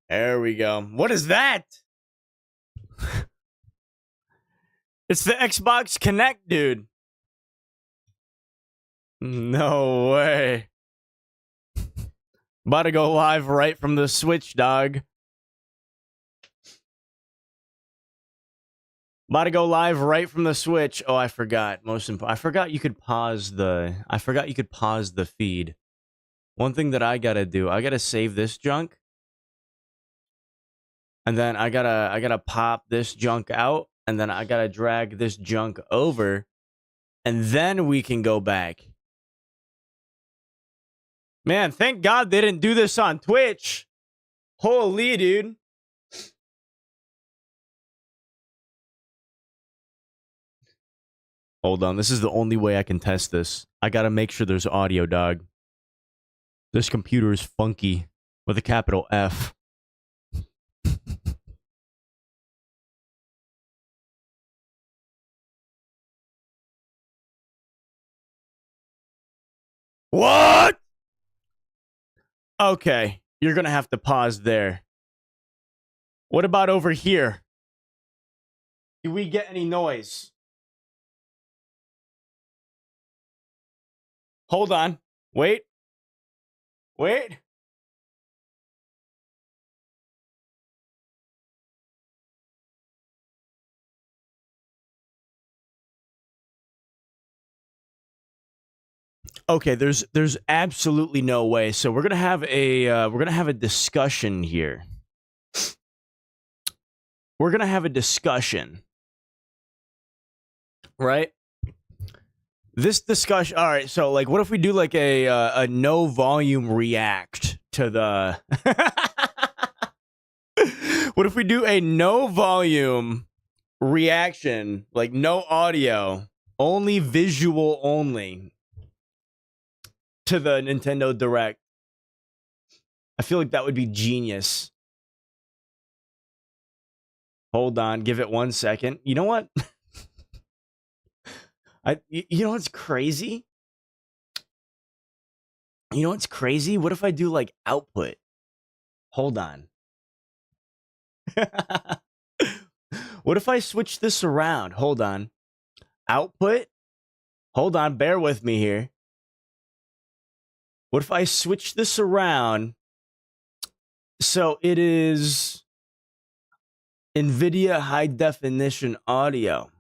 There we go. What is that? It's the Xbox Kinect, dude. No way. About to go live right from the Switch, dog. About to go live right from the Switch. Oh, I forgot. I forgot you could pause the feed. One thing that I gotta do, I gotta save this junk. And then I gotta pop this junk out, and then I gotta drag this junk over, and then we can go back. Man, thank God they didn't do this on Twitch. Holy, dude. Hold on, this is the only way I can test this. I gotta make sure there's audio, dog. This computer is funky with a capital F. What? Okay, you're gonna have to pause there. What about over here? Do we get any noise? Hold on. Wait. Wait. Okay, there's absolutely no way. So we're gonna have a discussion here. We're gonna have a discussion, right? This discussion. All right. So like, what if we do like a no volume react to the? What if we do a no volume reaction, like no audio, only visual only, to the Nintendo Direct? I feel like that would be genius. Hold on, give it 1 second. You know what? You know what's crazy? You know what's crazy? What if I do like output? Hold on. What if I switch this around? Hold on. Output? Hold on, bear with me here. What if I switch this around so it is NVIDIA high definition audio?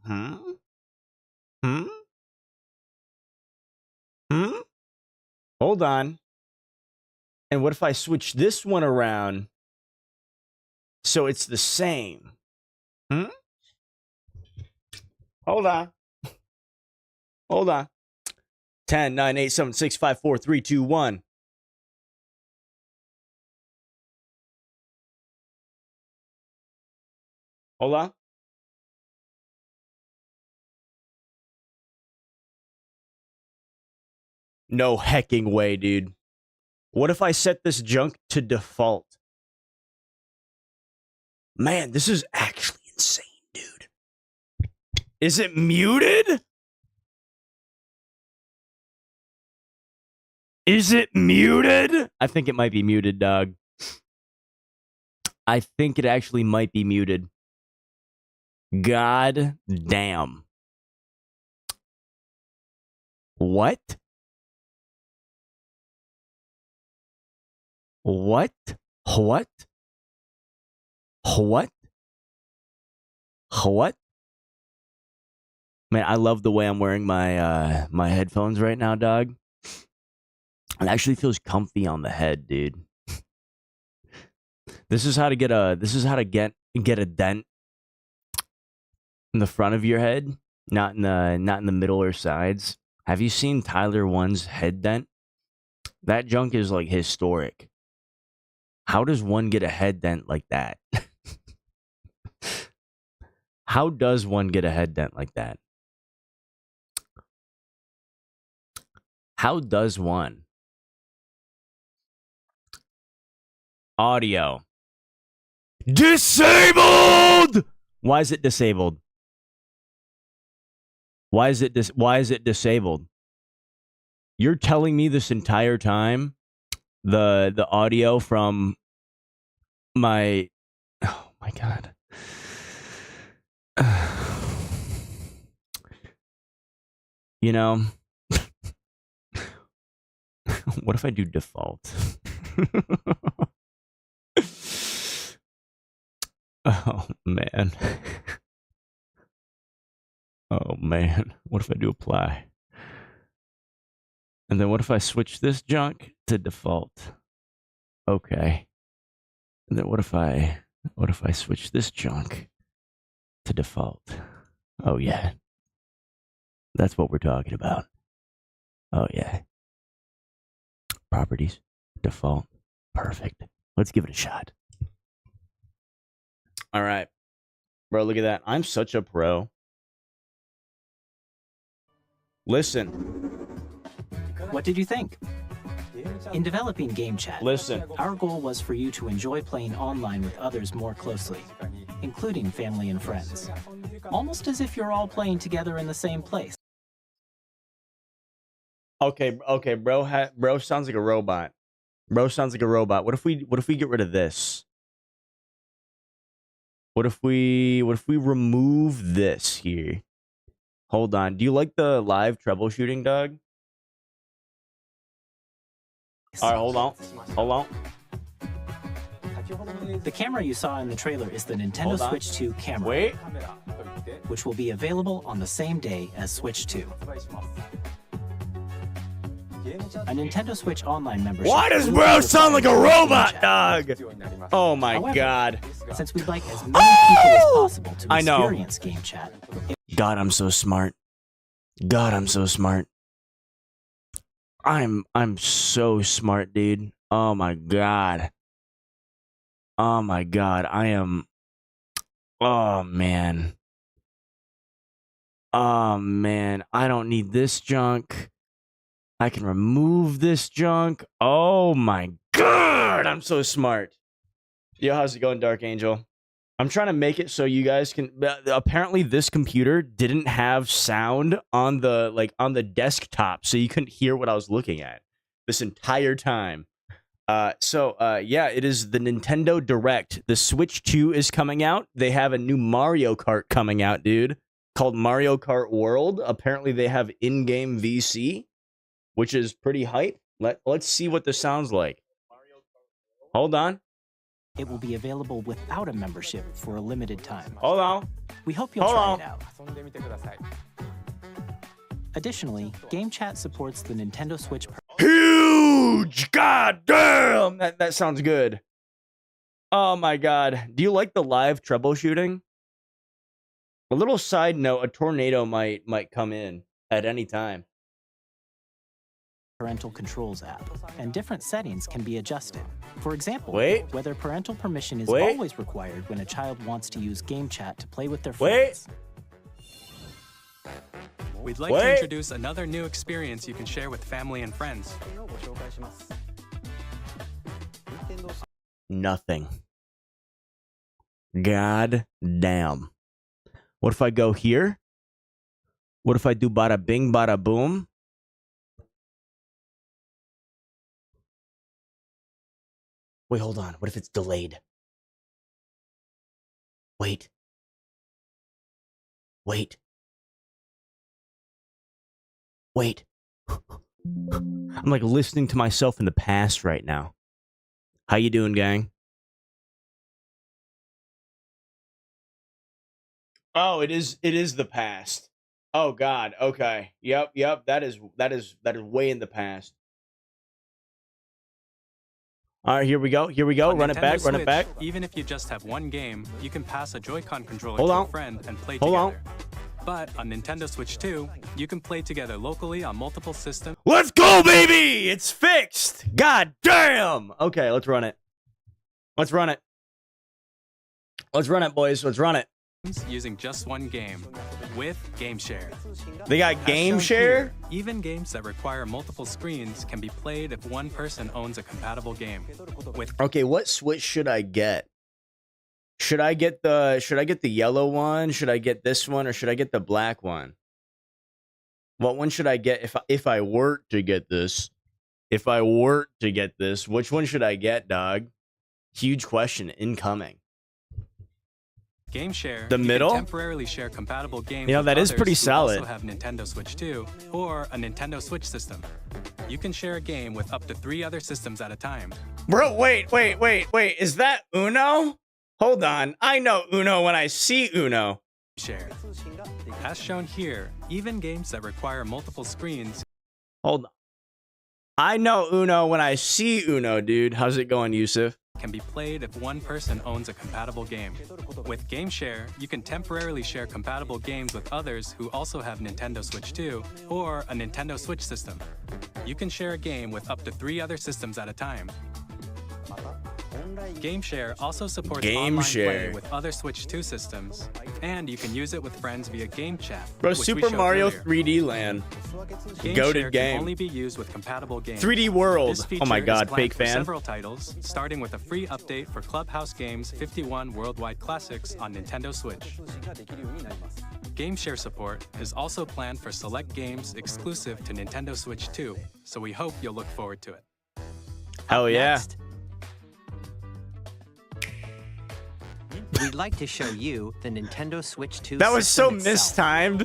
Hold on. And what if I switch this one around so it's the same? Hold on. Hold on. 10, 9, 8, 7, 6, 5, 4, 3, 2, 1. Hold on. No hecking way, dude. What if I set this junk to default? Man, this is actually insane, dude. Is it muted? Is it muted? I think it might be muted, dog. I think it actually might be muted. God damn. What? What? What? What? What? Man, I love the way I'm wearing my my headphones right now, dog. It actually feels comfy on the head, dude. This is how to get a dent in the front of your head, not in the middle or sides. Have you seen Tyler 1's head dent? That junk is like historic. How does one get a head dent like that? How does one get a head dent like that? How does one? Audio. Disabled! Why is it disabled? Why is it disabled? You're telling me this entire time the audio from my oh my god. You know, what if I do default? Oh man. Oh man. What if I do apply? And then what if I switch this junk to default? Okay. And then what if I switch this junk to default? Oh yeah. That's what we're talking about. Oh yeah. Properties, default, perfect. Let's give it a shot. All right. Bro, look at that. I'm such a pro. Listen. What did you think? In developing Game Chat, Listen. Our goal was for you to enjoy playing online with others more closely, including family and friends. Almost as if you're all playing together in the same place. Okay, bro sounds like a robot. Bro sounds like a robot. What if we get rid of this? What if we remove this here? Hold on. Do you like the live troubleshooting, Doug? All right, hold on. Hold on. The camera you saw in the trailer is the Nintendo Switch 2 camera. Wait. Which will be available on the same day as Switch 2. A Nintendo Switch Online membership. Why does bro sound like a robot, dog? Oh my However, god. Since we'd like as many people as possible to experience Game Chat. God, I'm so smart. God, I'm so smart. I'm so smart, dude. Oh my god. Oh my god. I am. Oh man. Oh man. I don't need this junk. I can remove this junk. Oh my god. I'm so smart. Yo, how's it going, Dark Angel? I'm trying to make it so you guys can. Apparently, this computer didn't have sound on the desktop, so you couldn't hear what I was looking at this entire time. Yeah, it is the Nintendo Direct. The Switch 2 is coming out. They have a new Mario Kart coming out, dude, called Mario Kart World. Apparently, they have in-game VC, which is pretty hype. Let's see what this sounds like. Hold on. It will be available without a membership for a limited time. Hold on. We hope you'll try it out. Additionally, Game Chat supports the Nintendo Switch. Huge! God damn! That sounds good. Oh my god. Do you like the live troubleshooting? A little side note, a tornado might come in at any time. Parental controls app, and different settings can be adjusted. For example, whether parental permission is always required when a child wants to use Game Chat to play with their friends. We'd like to introduce another new experience you can share with family and friends. Nothing. God damn. What if I go here? What if I do bada bing, bada boom? Wait, hold on. What if it's delayed? Wait. Wait. Wait. I'm like listening to myself in the past right now. How you doing, gang? Oh, it is the past. Oh god. Okay. Yep. That is way in the past. All right, here we go. Run it back. Even if you just have one game, you can pass a Joy-Con controller to a friend and play together. But on Nintendo Switch 2, you can play together locally on multiple systems. Let's go, baby! It's fixed! God damn! Okay, let's run it. Let's run it, boys. Let's run it. Using just one game with Game Share. They got Game Share? Even games that require multiple screens can be played if one person owns a compatible game. Okay, what Switch should I get? Should I get the yellow one? Should I get this one, or should I get the black one? What one should I get if I were to get this? If I were to get this, which one should I get, dog? Huge question incoming. Game Share. The middle? You can temporarily share compatible games. You know, with that is others pretty who solid. Also have Nintendo Switch 2 or a Nintendo Switch system. You can share a game with up to 3 other systems at a time. Bro, wait. Is that Uno? Hold on. I know Uno when I see Uno. Share. As shown here, even games that require multiple screens. Hold on. I know Uno when I see Uno, dude. How's it going, Yusuf? Can be played if one person owns a compatible game. With Game Share, you can temporarily share compatible games with others who also have Nintendo Switch 2 or a Nintendo Switch system. You can share a game with up to 3 other systems at a time. Game Share also supports online play with other Switch 2 systems, and you can use it with friends via game chat. Bro, Super Mario 3D Land. Goated game. Can only be used with compatible games. 3D World. This feature Oh my god, is planned fake for fan. Several titles, starting with a free update for Clubhouse Games 51 Worldwide Classics on Nintendo Switch. Game Share support is also planned for select games exclusive to Nintendo Switch 2, so we hope you'll look forward to it. Hell yeah. Next, we'd like to show you the Nintendo Switch 2 That was so system itself. mistimed.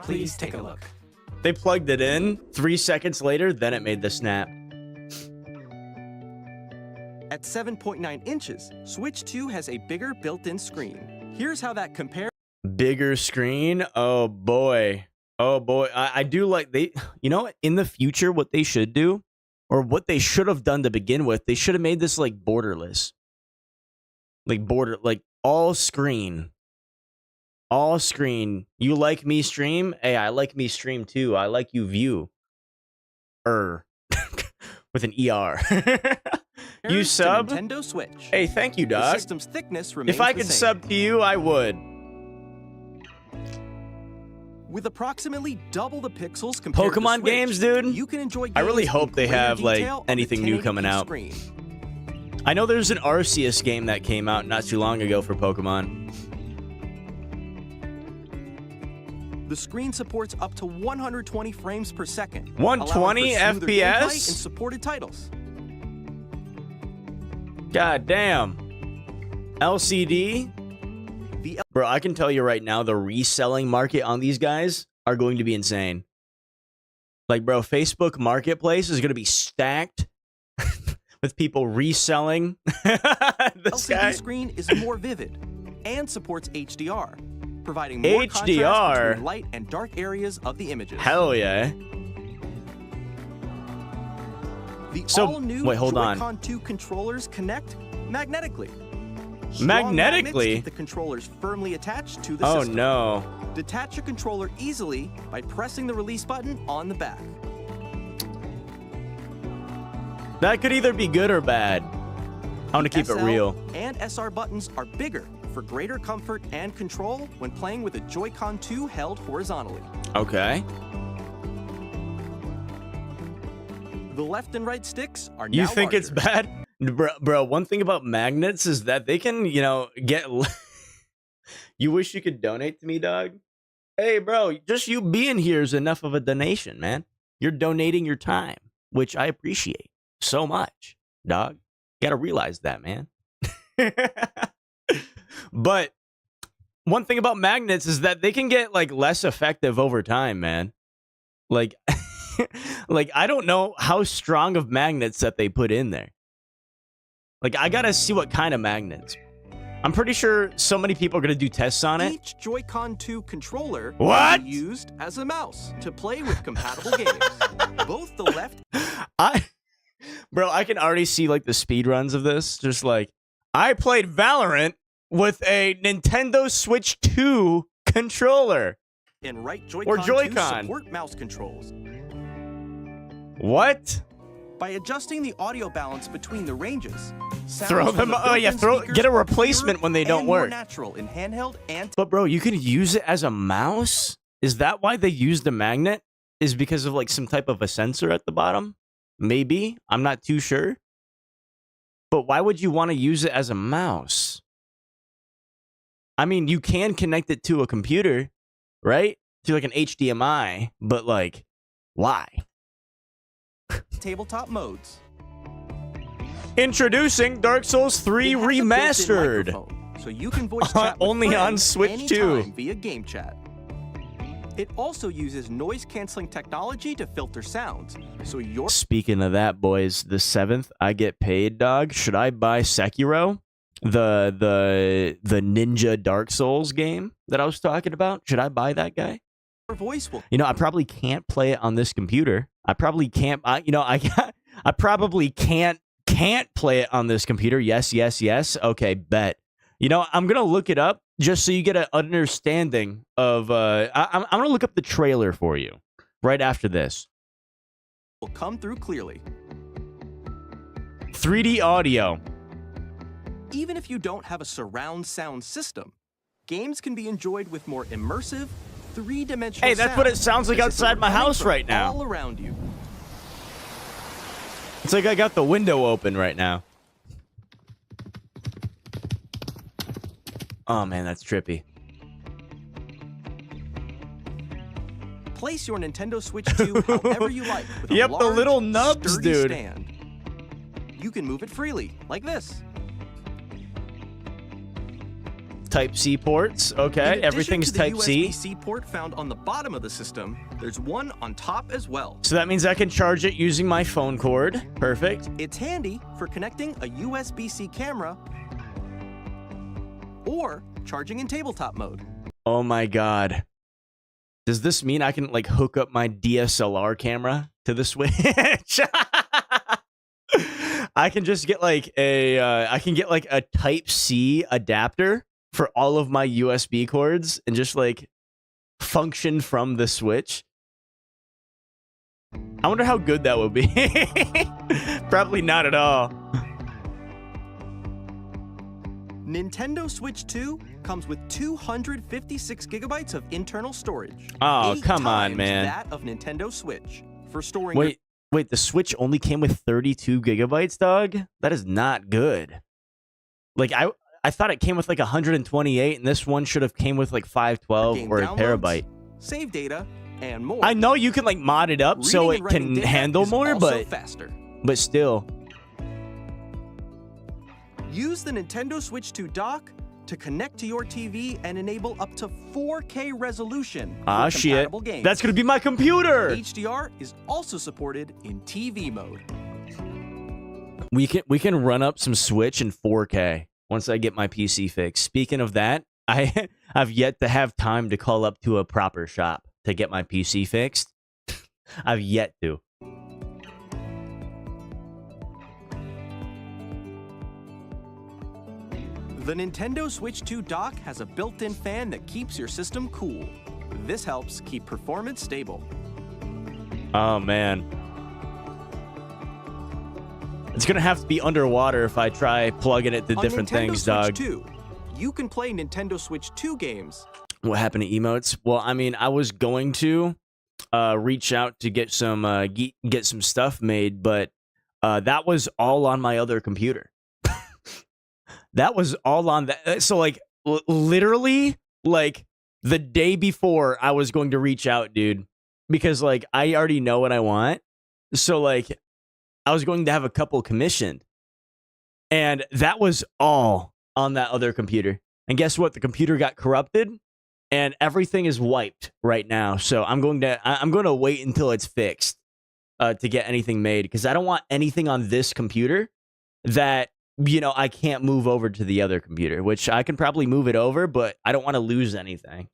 Please take a look. They plugged it in 3 seconds later, then it made the snap. At 7.9 inches, Switch 2 has a bigger built-in screen. Here's how that compares. Bigger screen. Oh boy. I do like you know, in the future, what they should do, or what they should have done to begin with, they should have made this like borderless. Like all screen. All screen. You like me stream? Hey, I like me stream too. I like you view. With an ER. You sub? Nintendo Switch. Hey, thank you, The dog. system's thickness remains If I the could same. sub to you, I would. With approximately double the pixels compared to Pokemon Switch, games, dude. You can enjoy I really games hope in they greater have like detail on the anything new 1080p coming out. Screen. I know there's an Arceus game that came out not too long ago for Pokemon. The screen supports up to 120 frames per second. 120 allowing for smoother gameplay and FPS? supported titles. God damn. LCD? Bro, I can tell you right now, the reselling market on these guys are going to be insane. Like, bro, Facebook Marketplace is going to be stacked with people reselling this LCD guy. screen is more vivid and supports HDR, providing more HDR? contrast between light and dark areas of the images. Hell yeah. The So, all-new wait, hold on. Joy-Con 2 controllers connect magnetically. Strong Magnetically? magnets keep the controllers firmly attached to the Oh system. no. Detach your controller easily by pressing the release button on the back. That could either be good or bad. I want to keep it SL real. and SR buttons are bigger for greater comfort and control when playing with a Joy-Con 2 held horizontally. Okay. The left and right sticks are now You think it's larger. bad? Bro, one thing about magnets is that they can, you know, get... You wish you could donate to me, dog? Hey, bro, just you being here is enough of a donation, man. You're donating your time, which I appreciate so much, dog. You gotta realize that, man. But one thing about magnets is that they can get, like, less effective over time, man. Like, like, I don't know how strong of magnets that they put in there. Like, I gotta see what kind of magnets. I'm pretty sure so many people are gonna do tests on it. Each Joy-Con 2 controller What? can be used as a mouse to play with compatible games. Both the left Bro, I can already see, like, the speed runs of this. Just like, I played Valorant with a Nintendo Switch 2 controller. and right Or Joy-Con 2 Joy-Con. support mouse controls. What? By adjusting the audio balance between the ranges, sounds Throw from them. the Oh yeah, built-in speakers get a are replacement clearer when they don't and more work. natural in handheld and But bro, you can use it as a mouse? Is that why they use the magnet? Is because of like some type of a sensor at the bottom? Maybe. I'm not too sure. But why would you want to use it as a mouse? I mean, you can connect it to a computer, right? To like an HDMI, but like, why? tabletop modes. Introducing Dark Souls 3 It has a built-in Remastered. microphone, so you can voice chat with Only on friends Switch 2. anytime via game chat. It also uses noise-canceling technology to filter sounds, so your... Speaking of that, boys, the 7th I get paid, dog. Should I buy Sekiro? The Ninja Dark Souls game that I was talking about? Should I buy that guy? voice will... You know, I probably can't play it on this computer. I probably can't... I probably can't play it on this computer. Yes. Okay, bet. You know, I'm going to look it up just so you get an understanding of... I'm going to look up the trailer for you right after this. Will come through clearly. 3D audio. Even if you don't have a surround sound system, games can be enjoyed with more immersive, three-dimensional Hey, that's what it sounds like outside my house right now. All around you. It's like I got the window open right now. Oh, man, that's trippy. Place your Nintendo Switch 2 however you like. With Yep, a the large, little nubs, sturdy dude. Stand. You can move it freely, like this. Type-C ports. Okay, everything's Type-C. USB-C port found on the bottom of the system, there's one on top as well. So that means I can charge it using my phone cord. Perfect. It's handy for connecting a USB-C camera or charging in tabletop mode. Oh my god. Does this mean I can like hook up my DSLR camera to the Switch? I can just get like a Type-C adapter for all of my USB cords and just like function from the Switch. I wonder how good that would be. Probably not at all. Nintendo Switch 2 comes with 256 gigabytes of internal storage. Oh, 8 come on, times man. That of Nintendo Switch for storing. Wait, the Switch only came with 32 gigabytes, dog? That is not good. Like, I thought it came with like 128, and this one should have came with like 512 or a terabyte. Save data, and more. I know you can like mod it up so it can handle more, but faster. But still. Use the Nintendo Switch 2 dock to connect to your TV and enable up to 4K resolution. Ah, shit. Games. That's gonna be my computer. HDR is also supported in TV mode. We can run up some Switch in 4K once I get my PC fixed. Speaking of that, I've yet to have time to call up to a proper shop to get my PC fixed. I've yet to. The Nintendo Switch 2 dock has a built-in fan that keeps your system cool. This helps keep performance stable. Oh, man. It's gonna have to be underwater if I try plugging it to different things, dog. Switch 2, you can play Nintendo Switch 2 games. What happened to emotes? Well, I mean, I was going to reach out to get some stuff made, but that was all on my other computer. That was all on that. So like literally like the day before I was going to reach out, dude, because like I already know what I want. So like I was going to have a couple commissioned, and that was all on that other computer. And guess what? The computer got corrupted, and everything is wiped right now. So I'm going to wait until it's fixed to get anything made, because I don't want anything on this computer that, you know, I can't move over to the other computer, which I can probably move it over, but I don't want to lose anything.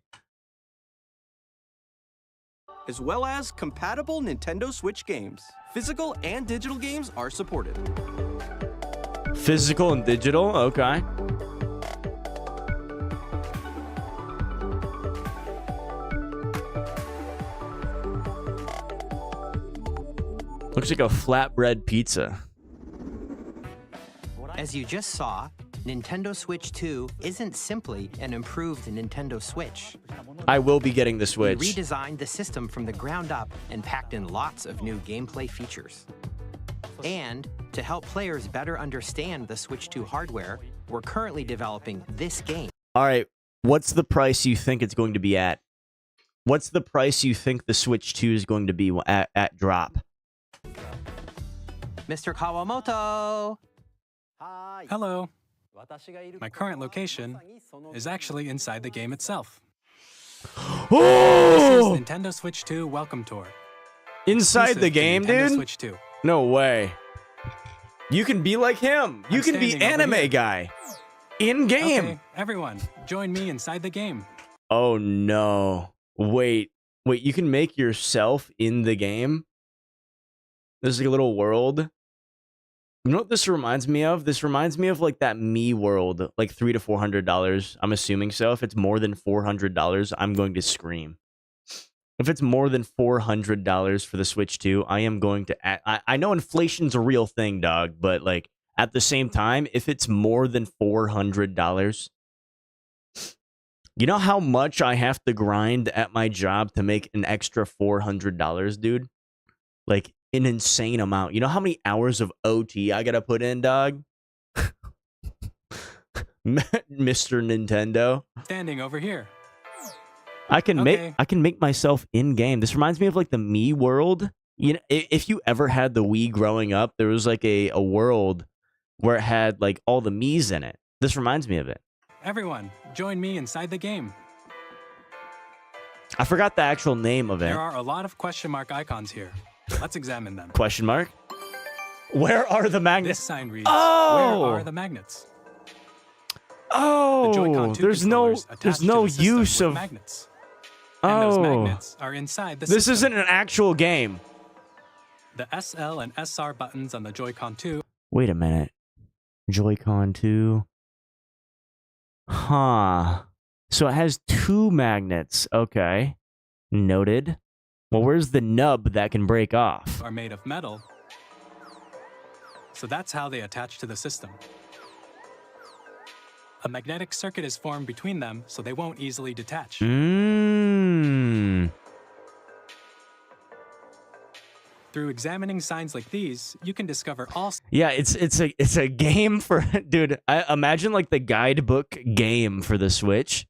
As well as compatible Nintendo Switch games. Physical and digital games are supported. Physical and digital? Okay. Looks like a flatbread pizza. As you just saw, Nintendo Switch 2 isn't simply an improved Nintendo Switch. I will be getting the We Switch. redesigned the system from the ground up and packed in lots of new gameplay features. And to help players better understand the Switch 2 hardware, we're currently developing this game. All right, what's the price you think it's going to be at? What's the price you think the Switch 2 is going to be at drop? Mr. Kawamoto! Hello. My current location is actually inside the game itself. This is Oh! Nintendo Switch 2 Welcome Tour. Inside the Exclusive to game, Nintendo dude? Switch 2. No way. You can be like him. You I'm can be standing over anime here. guy. In game. Okay, everyone, join me inside the game. Oh no. Wait, you can make yourself in the game? There's like a little world. You know what this reminds me of? This reminds me of like that Me World, like $300 to $400. I'm assuming so. If it's more than $400, I'm going to scream. If it's more than $400 for the Switch 2, I am going to. I know inflation's a real thing, dog, but like at the same time, if it's more than $400, you know how much I have to grind at my job to make an extra $400, dude? Like an insane amount. You know how many hours of OT I gotta put in, dog? Mr. Nintendo. Standing over here. I can Okay. make myself in game. This reminds me of like the Me World. You know, if you ever had the Wii growing up, there was like a world where it had like all the Miis in it. This reminds me of it. Everyone, join me inside the game. I forgot the actual name of it. There are a lot of question mark icons here. Let's examine them. Question mark? Where are the This magnets? sign reads, Oh! where are the magnets? Oh, The Joy-Con 2 there's no controllers attached to the system use with of. magnets. And those Oh, magnets are inside the this system. isn't an actual game. The SL and SR buttons on the Joy-Con 2 Wait a minute. Joy-Con 2. Huh. So it has two magnets. Okay. Noted. Well, where's the nub that can break off? are made of metal. So that's how they attach to the system. A magnetic circuit is formed between them, so they won't easily detach. Mmm. Through examining signs like these, you can discover all Yeah, it's a game for dude. I imagine like the guidebook game for the Switch,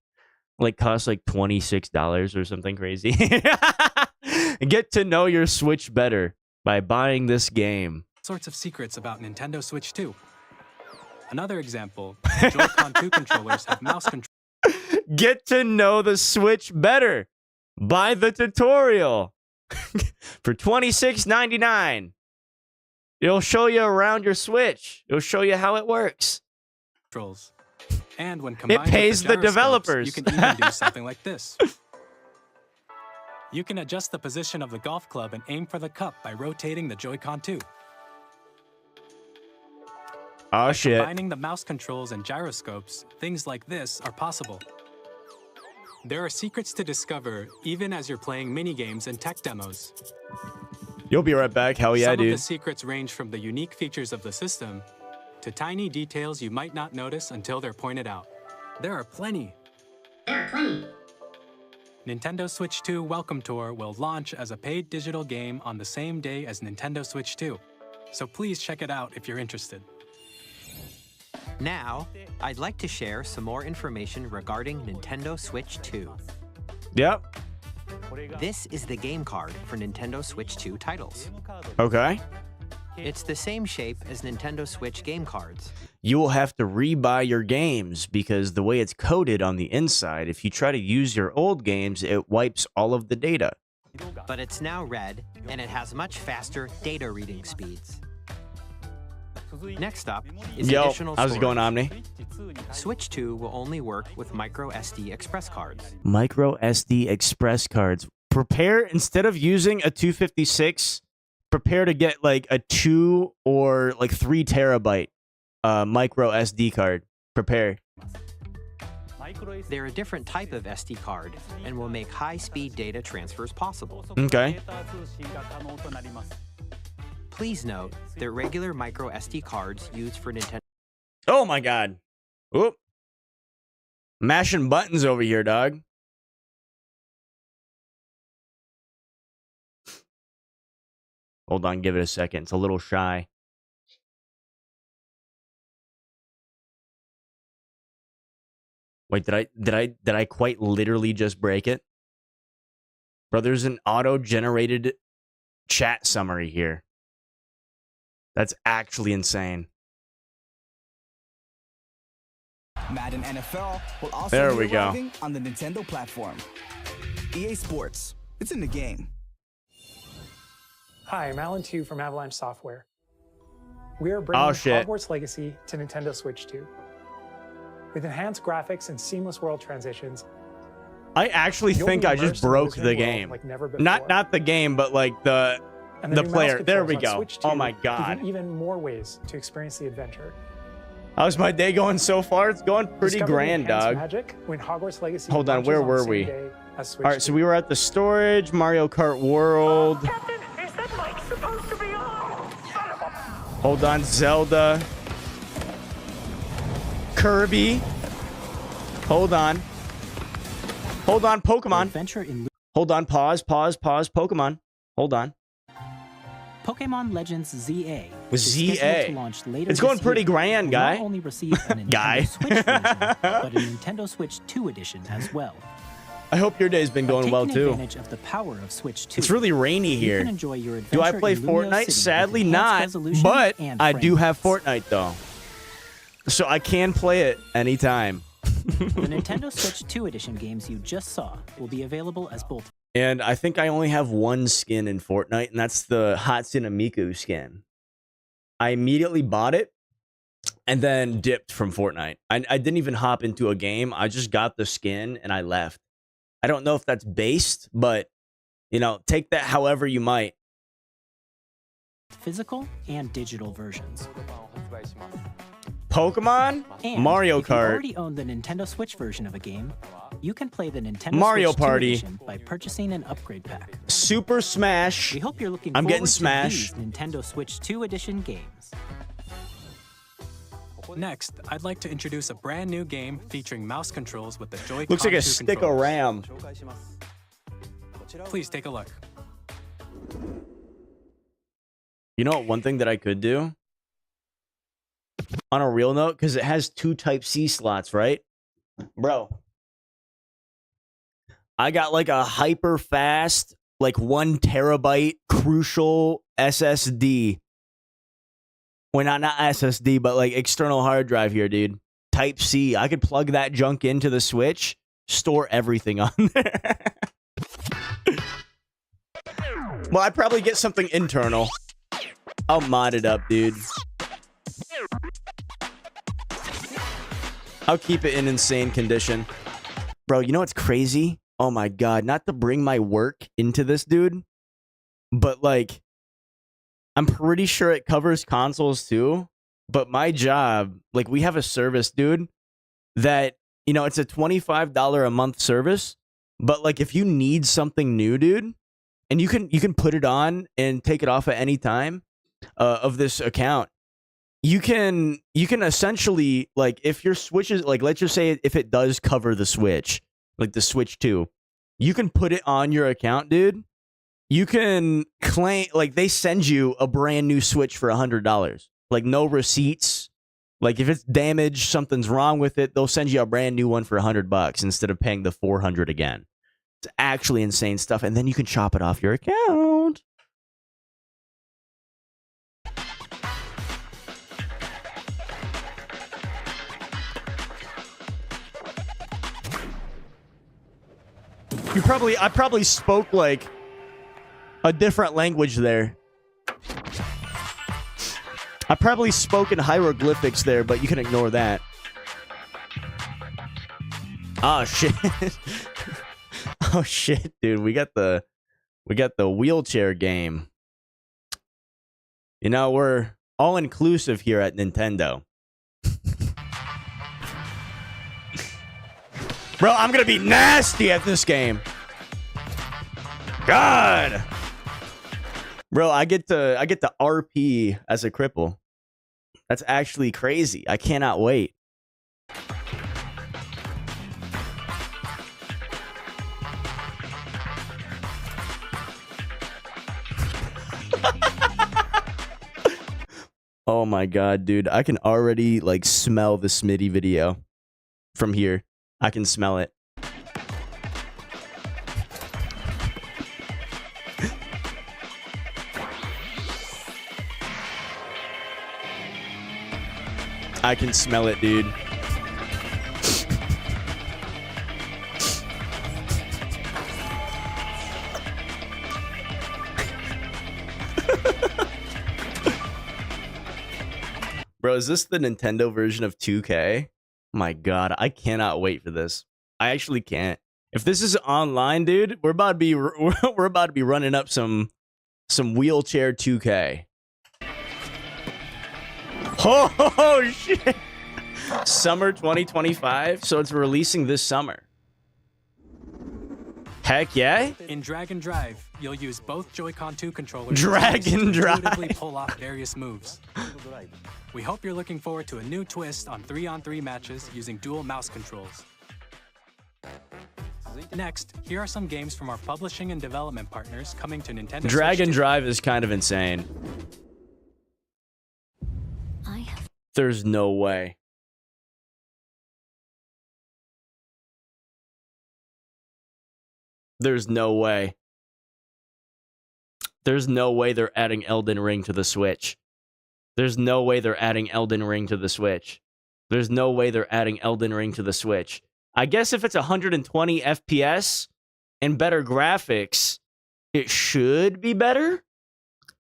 like costs like $26 or something crazy. Get to know your Switch better by buying this game. sorts of secrets about Nintendo Switch 2. Another example, Joy-Con 2 controllers have mouse controls. Get to know the Switch better. Buy the tutorial for $26.99. It'll show you around your Switch. It'll show you how it works. And when combined pays with the gyroscopes, developers. you can even do something like this. You can adjust the position of the golf club and aim for the cup by rotating the Joy-Con 2. Oh shit. Combining the mouse controls and gyroscopes, things like this are possible. There are secrets to discover even as you're playing mini-games and tech demos. You'll be right back. Hell yeah, Some of dude. the secrets range from the unique features of the system to tiny details you might not notice until they're pointed out. There are plenty. Nintendo Switch 2 Welcome Tour will launch as a paid digital game on the same day as Nintendo Switch 2. So please check it out if you're interested. Now, I'd like to share some more information regarding Nintendo Switch 2. Yep. This is the game card for Nintendo Switch 2 titles. Okay. It's the same shape as Nintendo Switch game cards. You will have to rebuy your games because the way it's coded on the inside, if you try to use your old games, it wipes all of the data. But it's now red, and it has much faster data reading speeds. Next up is Yo, additional how's it going, storage. Omni? Switch 2 will only work with micro SD express cards. Micro SD express cards. Prepare, instead of using a 256, prepare to get like a 2 or like 3 terabyte micro SD card. Prepare. They're a different type of SD card and will make high-speed data transfers possible. Okay. Please note that regular micro SD cards used for Nintendo Oh my god. Oop. Mashing buttons over here, dog. Hold on, give it a second. It's a little shy. Wait, did I quite literally just break it? Bro, there's an auto-generated chat summary here. That's actually insane. Madden NFL will also there be we go. arriving on the Nintendo platform. EA Sports, it's in the game. Hi, I'm Alan Tu from Avalanche Software. We are bringing Hogwarts Legacy to Nintendo Switch 2. With enhanced graphics and seamless world transitions, I actually think I just broke the game. like never before. Not the game, but like the player. There we go. Oh my god. Give you even more ways to experience the adventure. How's my day going so far? It's going pretty grand, dog. Magic when Hogwarts Legacy Hold on, where were we? All right, so we were at the storage, Mario Kart World. Captain, is that mic supposed to be on? Hold on, Zelda. Kirby. Hold on. Hold on, Pokemon. Hold on, pause, Pokemon. Hold on. Pokemon Legends ZA. ZA. To launch later it's going pretty year, grand, guy. Not only receive a Nintendo Switch version, but a Nintendo Switch 2 edition as well. I hope your day's been going well too. Advantage of the power of Switch 2. It's really rainy here. You can enjoy your do I play Fortnite? Sadly not, but I do have Fortnite though. So I can play it anytime. The Nintendo Switch 2 edition games you just saw will be available as both. And I think I only have one skin in Fortnite, and that's the Hatsune Miku skin. I immediately bought it and then dipped from Fortnite. I didn't even hop into a game. I just got the skin and I left. I don't know if that's based, but, you know, take that however you might. Physical and digital versions. Pokemon, and Mario if Kart. You already own the Nintendo Switch version of a game. You can play the Nintendo Mario Switch 2 Party edition by purchasing an upgrade pack. Super Smash. We hope you're looking I'm forward getting Smash. to these Nintendo Switch 2 edition games. Next, I'd like to introduce a brand new game featuring mouse controls with the Joy-Con Looks like a 2 stick of controllers. RAM. Please take a look. You know what, one thing that I could do? On a real note, because it has 2 Type-C slots, right? Bro. I got like a hyper fast, like 1 terabyte crucial SSD. Well, not SSD, but like external hard drive here, dude. Type-C. I could plug that junk into the Switch, store everything on there. Well, I'd probably get something internal. I'll mod it up, dude. I'll keep it in insane condition. Bro, you know what's crazy? Oh my god, not to bring my work into this, dude. But like, I'm pretty sure it covers consoles too. But my job, like we have a service, dude, that, you know, it's a $25 a month service. But like if you need something new, dude, and you can put it on and take it off at any time of this account. You can essentially, like, if your Switch is, like, let's just say if it does cover the Switch, like the Switch 2, you can put it on your account, dude. You can claim, like, they send you a brand new Switch for $100. Like, no receipts. Like, if it's damaged, something's wrong with it, they'll send you a brand new one for $100 instead of paying the $400 again. It's actually insane stuff. And then you can chop it off your account. I probably spoke like a different language there. I probably spoke in hieroglyphics there, but you can ignore that. Oh shit. Oh shit, dude. We got the wheelchair game. You know, we're all inclusive here at Nintendo. Bro, I'm gonna be nasty at this game. God. Bro, I get to RP as a cripple. That's actually crazy. I cannot wait. Oh my god, dude. I can already like smell the Smitty video from here. I can smell it. I can smell it, dude. Bro, is this the Nintendo version of 2K? My God, I cannot wait for this. I actually can't. If this is online, dude, we're about to be running up some wheelchair 2K. Oh shit! Summer 2025, so it's releasing this summer. Heck yeah! In Drag and Drive, you'll use both Joy-Con 2 controllers Drag to and Drive. intuitively pull off various moves. We hope you're looking forward to a new twist on 3-on-3 matches using dual mouse controls. Next, here are some games from our publishing and development partners coming to Nintendo Drag Switch and 2. Drive is kind of insane. There's no way. There's no way. There's no way they're adding Elden Ring to the Switch. There's no way they're adding Elden Ring to the Switch. There's no way they're adding Elden Ring to the Switch. I guess if it's 120 FPS and better graphics, it should be better.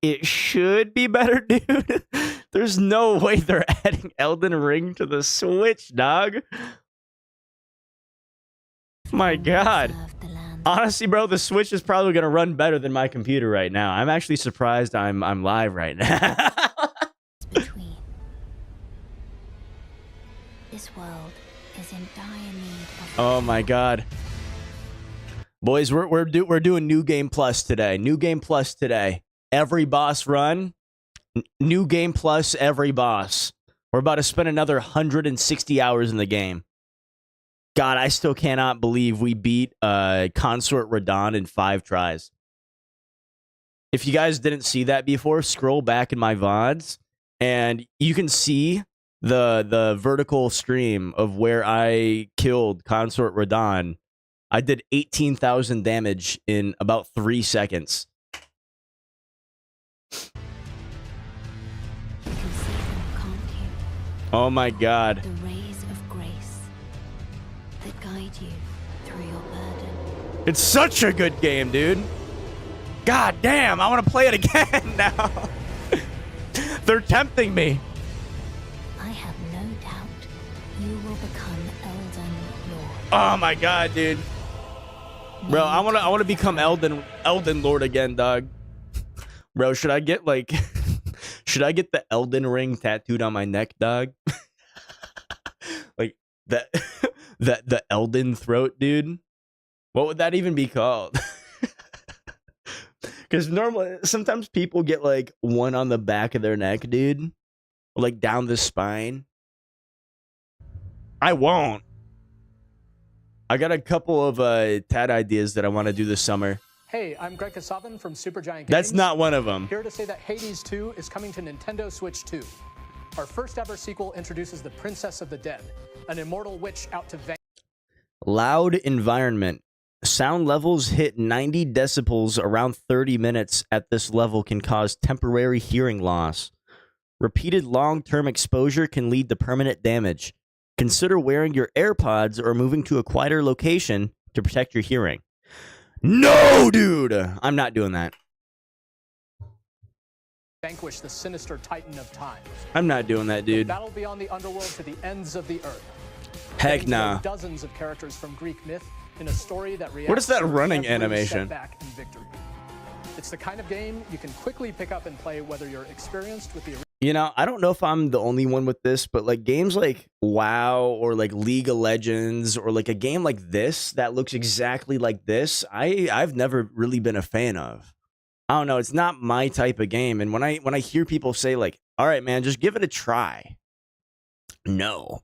It should be better, dude. There's no way they're adding Elden Ring to the Switch, dog. My God. Honestly, bro, the Switch is probably going to run better than my computer right now. I'm actually surprised I'm live right now. Between. This world is in dire need of... Oh my God. Boys, we're doing New Game Plus today. New Game Plus today. Every boss run. New Game Plus every boss. We're about to spend another 160 hours in the game. God, I still cannot believe we beat Consort Radahn in 5 tries. If you guys didn't see that before, scroll back in my VODs, and you can see the vertical stream of where I killed Consort Radahn. I did 18,000 damage in about 3 seconds. You can see them, can't you? Oh my God. The rays of grace that guide you through your burden. It's such a good game, dude. God damn, I want to play it again now. They're tempting me. I have no doubt you will become Elden Lord. Oh my God, dude. Bro, I want to become Elden Lord again, dog. Bro, should I get like should I get the Elden Ring tattooed on my neck, dog? Like that the Elden throat, dude. What would that even be called? Cuz normally sometimes people get like one on the back of their neck, dude. Like down the spine. I won't. I got a couple of tat ideas that I want to do this summer. Hey, I'm Greg Kasavin from Supergiant Games. That's not one of them. Here to say that Hades 2 is coming to Nintendo Switch 2. Our first ever sequel introduces the Princess of the Dead, an immortal witch out to vanquish. Loud environment. Sound levels hit 90 decibels around 30 minutes at this level can cause temporary hearing loss. Repeated long-term exposure can lead to permanent damage. Consider wearing your AirPods or moving to a quieter location to protect your hearing. No, dude! I'm not doing that. Vanquish the sinister titan of time. I'm not doing that, dude. Battle beyond the underworld to the ends of the earth. Heck nah. Dozens of characters from Greek myth in a story that reacts What is that to running every animation? setback and victory. It's the kind of game you can quickly pick up and play whether you're experienced with the... You know, I don't know if I'm the only one with this, but like games like WoW or like League of Legends or like a game like this that looks exactly like this, I've never really been a fan of. I don't know, it's not my type of game. And when I hear people say like, "All right, man, just give it a try." No.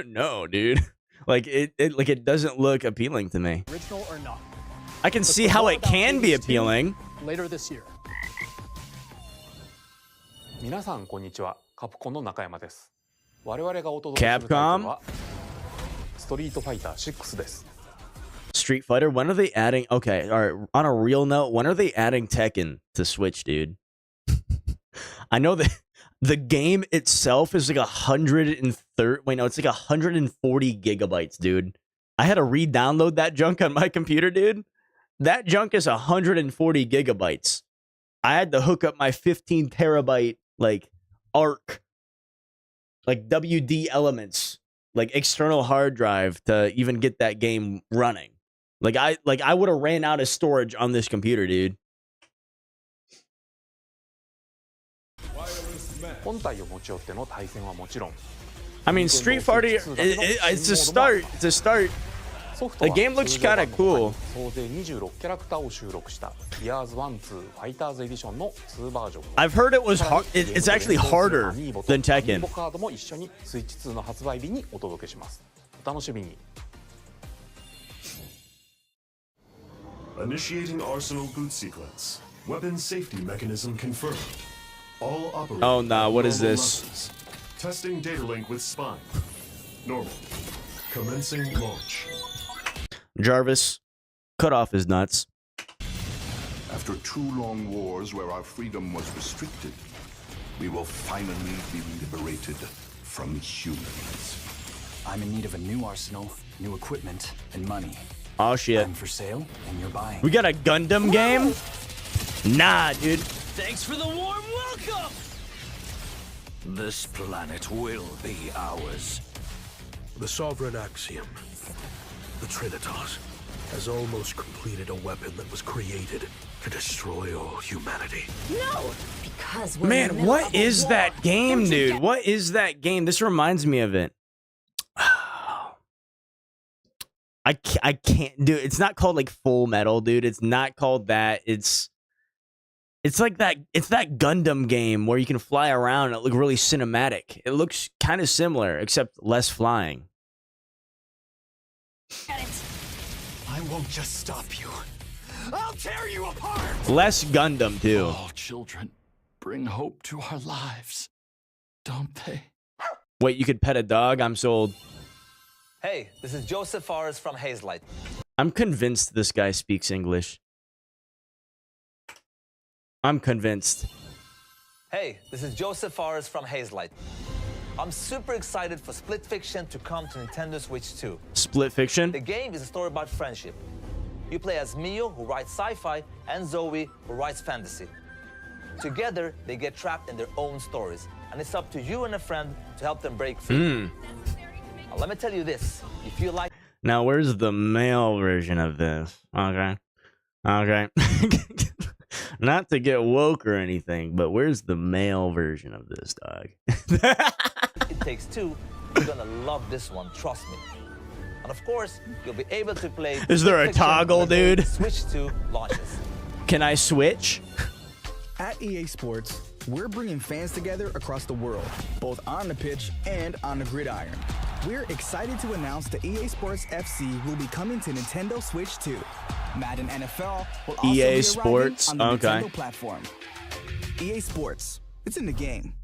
No, dude. Like it doesn't look appealing to me. Original or not. I can see how it can be appealing. Later this year. 皆さんこんにちは。カプコンの中山です。我々がお届けするタイトルはストリートファイター6です。Street Fighter, when are they adding? Okay, all right, on a real note, when are they adding Tekken to Switch, dude? I know that the game itself is like 130. Wait, no, it's like 140 gigabytes, dude. I had to re-download that junk on my computer, dude. That junk is 140 gigabytes. I had to hook up my 15 terabyte like ARC, like WD elements, like external hard drive to even get that game running. Like I would have ran out of storage on this computer, dude. I mean, Street Fighter, it's a start. It's a start. The game looks kind of cool. I've heard it was hard. It's actually harder than Tekken. Initiating Arsenal boot sequence. Weapon safety mechanism confirmed. All operators. Oh nah, what is this? Levels. Testing data link with spine. Normal. Commencing launch. Jarvis, cut off his nuts. After 2 long wars where our freedom was restricted, we will finally be liberated from humans. I'm in need of a new arsenal, new equipment, and money. Oh shit. I'm for sale, and you're buying. We got a Gundam game? Nah, dude. Thanks for the warm welcome! This planet will be ours. The Sovereign Axiom, the Trinitas, has almost completed a weapon that was created to destroy all humanity. No! Because we're Man, what is that game, dude? What is that game? This reminds me of it. I can't do it. It's not called like Full Metal, dude. It's not called that. It's like that. It's that Gundam game where you can fly around and it looks really cinematic. It looks kind of similar, except less flying. I won't just stop you. I'll tear you apart. Less Gundam too. All children bring hope to our lives, don't they? Wait, you could pet a dog? I'm sold. Hey, this is Joseph Forrest from Hazelight. I'm convinced this guy speaks English. I'm convinced. Hey, this is Joseph Forrest from Hazelight. I'm super excited for Split Fiction to come to Nintendo Switch 2. Split Fiction? The game is a story about friendship. You play as Mio, who writes sci-fi, and Zoe, who writes fantasy. Together, they get trapped in their own stories, and it's up to you and a friend to help them break free. Now, let me tell you this, if you like... Now, where's the male version of this? Okay. Okay. Not to get woke or anything, but where's the male version of this, dog? It Takes Two, you're gonna love this one, trust me. And of course, you'll be able to play... Is there a toggle, dude? Switch 2 launches. Can I switch? At EA Sports, we're bringing fans together across the world, both on the pitch and on the gridiron. We're excited to announce that EA Sports FC will be coming to Nintendo Switch 2. Madden NFL will also EA be Sports, on the okay. Nintendo platform. EA Sports, it's in the game.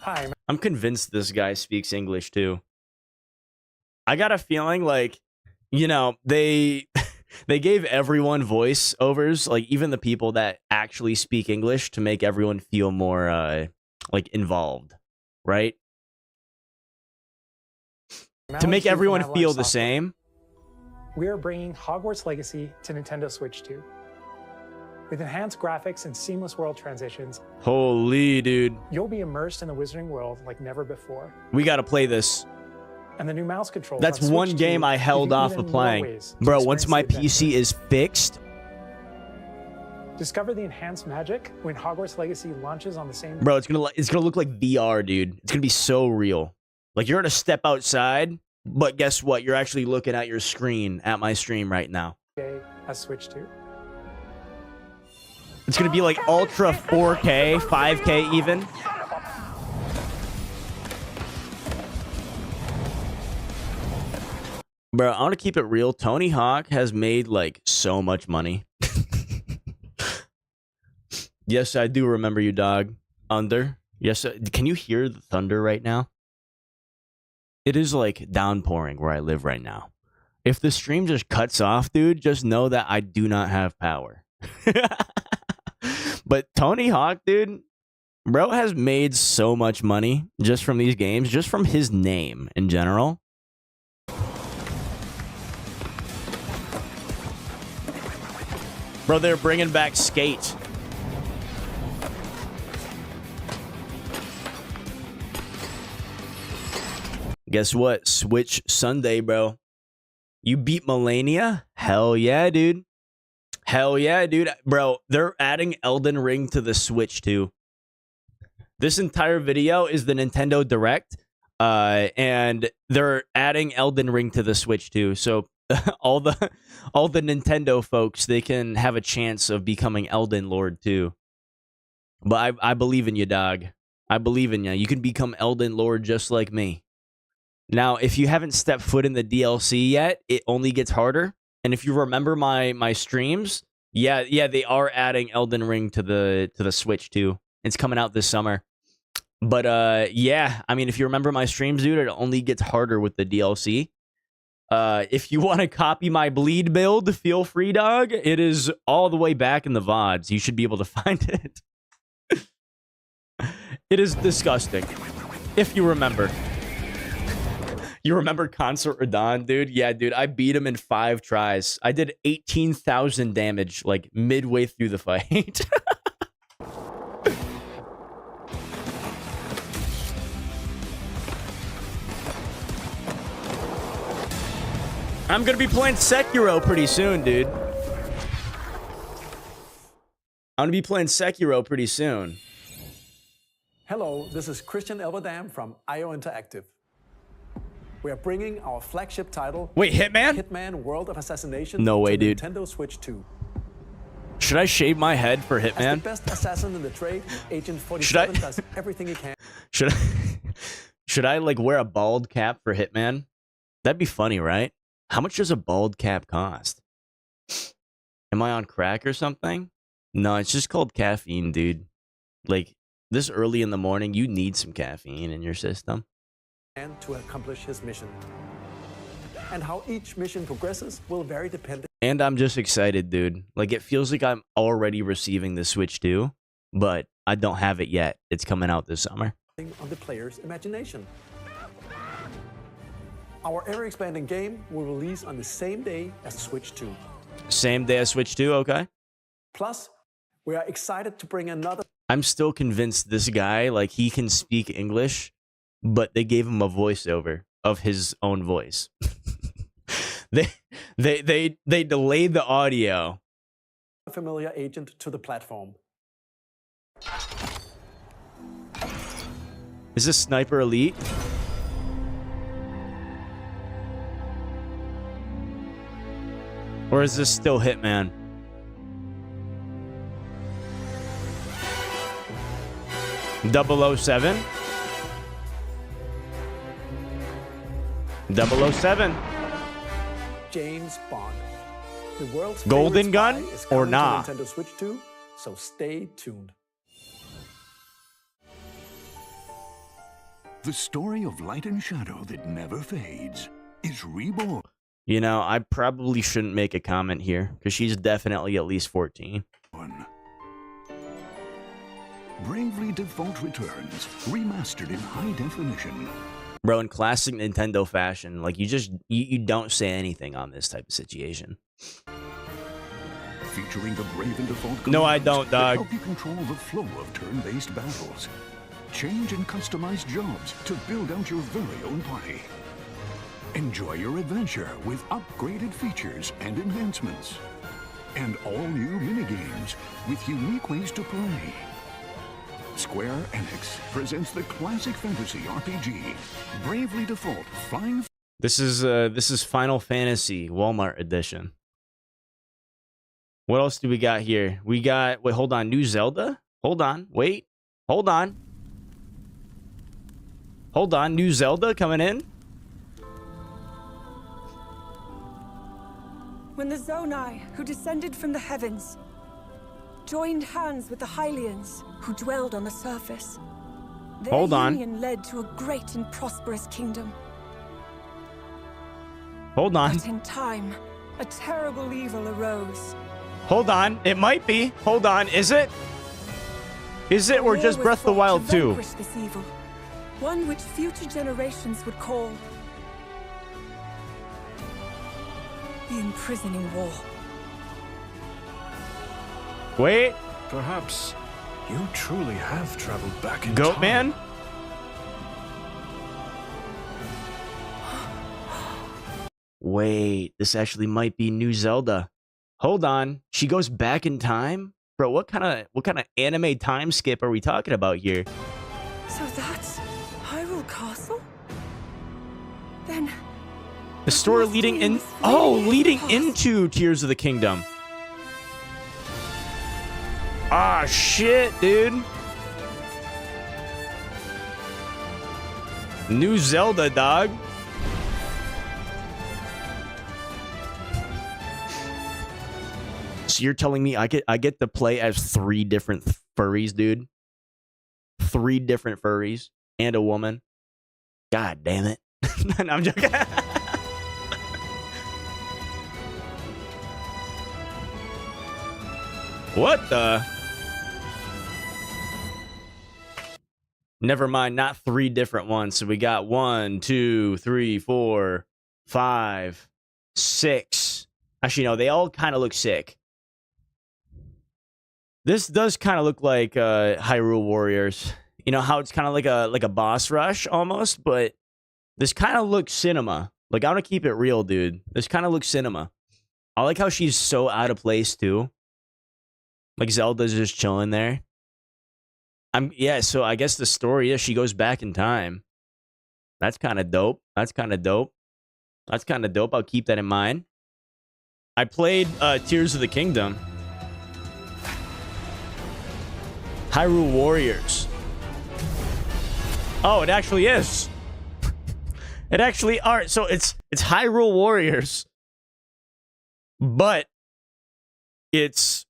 Hi. I'm convinced this guy speaks English too. I got a feeling like, you know, they gave everyone voiceovers, like even the people that actually speak English, to make everyone feel more like involved, right? To make everyone feel the same. We are bringing Hogwarts Legacy to Nintendo Switch 2. With enhanced graphics and seamless world transitions, Holy dude. You'll be immersed in the Wizarding world like never before. We gotta play this. And the new mouse controls. That's one game I held off of playing. Bro, once my PC is fixed. Discover the enhanced magic when Hogwarts Legacy launches on the same... Bro, it's gonna look like VR, dude. It's gonna be so real. Like, you're gonna step outside, but guess what? You're actually looking at your screen, at my stream right now. As Switch 2. It's gonna be like ultra 4K, 5K even. Bro, I want to keep it real. Tony Hawk has made like so much money. Yes, I do remember you, dog. Under. Yes, can you hear the thunder right now? It is like downpouring where I live right now. If the stream just cuts off, dude, just know that I do not have power. But Tony Hawk, dude, bro has made so much money just from these games, just from his name in general. Bro, they're bringing back Skate. Guess what? Switch Sunday, bro. You beat Melania? Hell yeah, dude. Hell yeah, dude. Bro, they're adding Elden Ring to the Switch too. This entire video is the Nintendo Direct. And they're adding Elden Ring to the Switch too. So all the Nintendo folks, they can have a chance of becoming Elden Lord too. But I believe in you, dog. I believe in you. You can become Elden Lord just like me. Now, if you haven't stepped foot in the DLC yet, it only gets harder. And if you remember my streams, yeah, they are adding Elden Ring to the Switch too. It's coming out this summer. But yeah, I mean, if you remember my streams, dude, it only gets harder with the DLC. If you want to copy my bleed build, feel free, dog. It is all the way back in the VODs. You should be able to find it. It is disgusting. If you remember. You remember Consort Radon, dude? Yeah, dude, I beat him in 5 tries. I did 18,000 damage, like, midway through the fight. I'm gonna be playing Sekiro pretty soon, dude. I'm gonna be playing Sekiro pretty soon. Hello, this is Christian Elverdam from IO Interactive. We are bringing our flagship title. Wait, Hitman? Hitman World of Assassination. No way, to dude. Nintendo Switch 2. Should I shave my head for Hitman? As the best assassin in the trade, Agent 47 does everything he can. Should I like wear a bald cap for Hitman? That'd be funny, right? How much does a bald cap cost? Am I on crack or something? No, it's just called caffeine, dude. Like, this early in the morning, you need some caffeine in your system. And to accomplish his mission. And how each mission progresses will vary depending. And I'm just excited, dude. Like, it feels like I'm already receiving the Switch 2, but I don't have it yet. It's coming out this summer. On the player's imagination. Our ever-expanding game will release on the same day as Switch 2. Same day as Switch 2, okay. Plus, we are excited to bring another... I'm still convinced this guy, like, he can speak English, but they gave him a voiceover of his own voice. They delayed the audio. A familiar agent to the platform. Is this Sniper Elite? Or is this still Hitman? .007? 007? James Bond. The world's Golden Gun is or coming nah? to Nintendo Switch 2, so stay tuned. The story of light and shadow that never fades is reborn. You know, I probably shouldn't make a comment here, because she's definitely at least 14. Bravely Default returns, remastered in high definition. Bro, in classic Nintendo fashion, like, you don't say anything on this type of situation. Featuring the Brave and Default no, I don't, dog. Help you control the flow of turn-based battles. Change and customize jobs to build out your very own party. Enjoy your adventure with upgraded features and enhancements. And all new minigames with unique ways to play. Square Enix presents the classic fantasy RPG, Bravely Default Flying... This is Final Fantasy Walmart edition. What else do we got here? We got... Wait, hold on. New Zelda? Hold on. Wait. Hold on. Hold on. New Zelda coming in? When the Zonai, who descended from the heavens, joined hands with the Hylians, who dwelled on the surface, their union led to a great and prosperous kingdom. Hold on. But in time, a terrible evil arose. Hold on. It might be. Hold on. Is it? Is it or just Breath of the Wild 2? This evil, one which future generations would call the imprisoning war. Wait. Perhaps you truly have traveled back in time. Goatman? Wait, this actually might be New Zelda. Hold on. She goes back in time? Bro, what kind of anime time skip are we talking about here? So that's Hyrule Castle? Then the story leading in leading into Tears of the Kingdom. Ah, shit, dude. New Zelda, dog. So you're telling me I get to play as 3 different furries, dude? 3 different furries and a woman. God damn it. No, I'm joking. What the? Never mind, not 3 different ones. So we got 1, 2, 3, 4, 5, 6. Actually, no, they all kind of look sick. This does kind of look like Hyrule Warriors. You know how it's kind of like a boss rush almost, but this kind of looks cinema. Like, I'm gonna keep it real, dude. This kind of looks cinema. I like how she's so out of place too. Like Zelda's just chilling there. So I guess the story is she goes back in time. That's kind of dope. That's kind of dope. I'll keep that in mind. I played Tears of the Kingdom. Hyrule Warriors. Oh, it actually is. It actually are. So it's Hyrule Warriors. But it's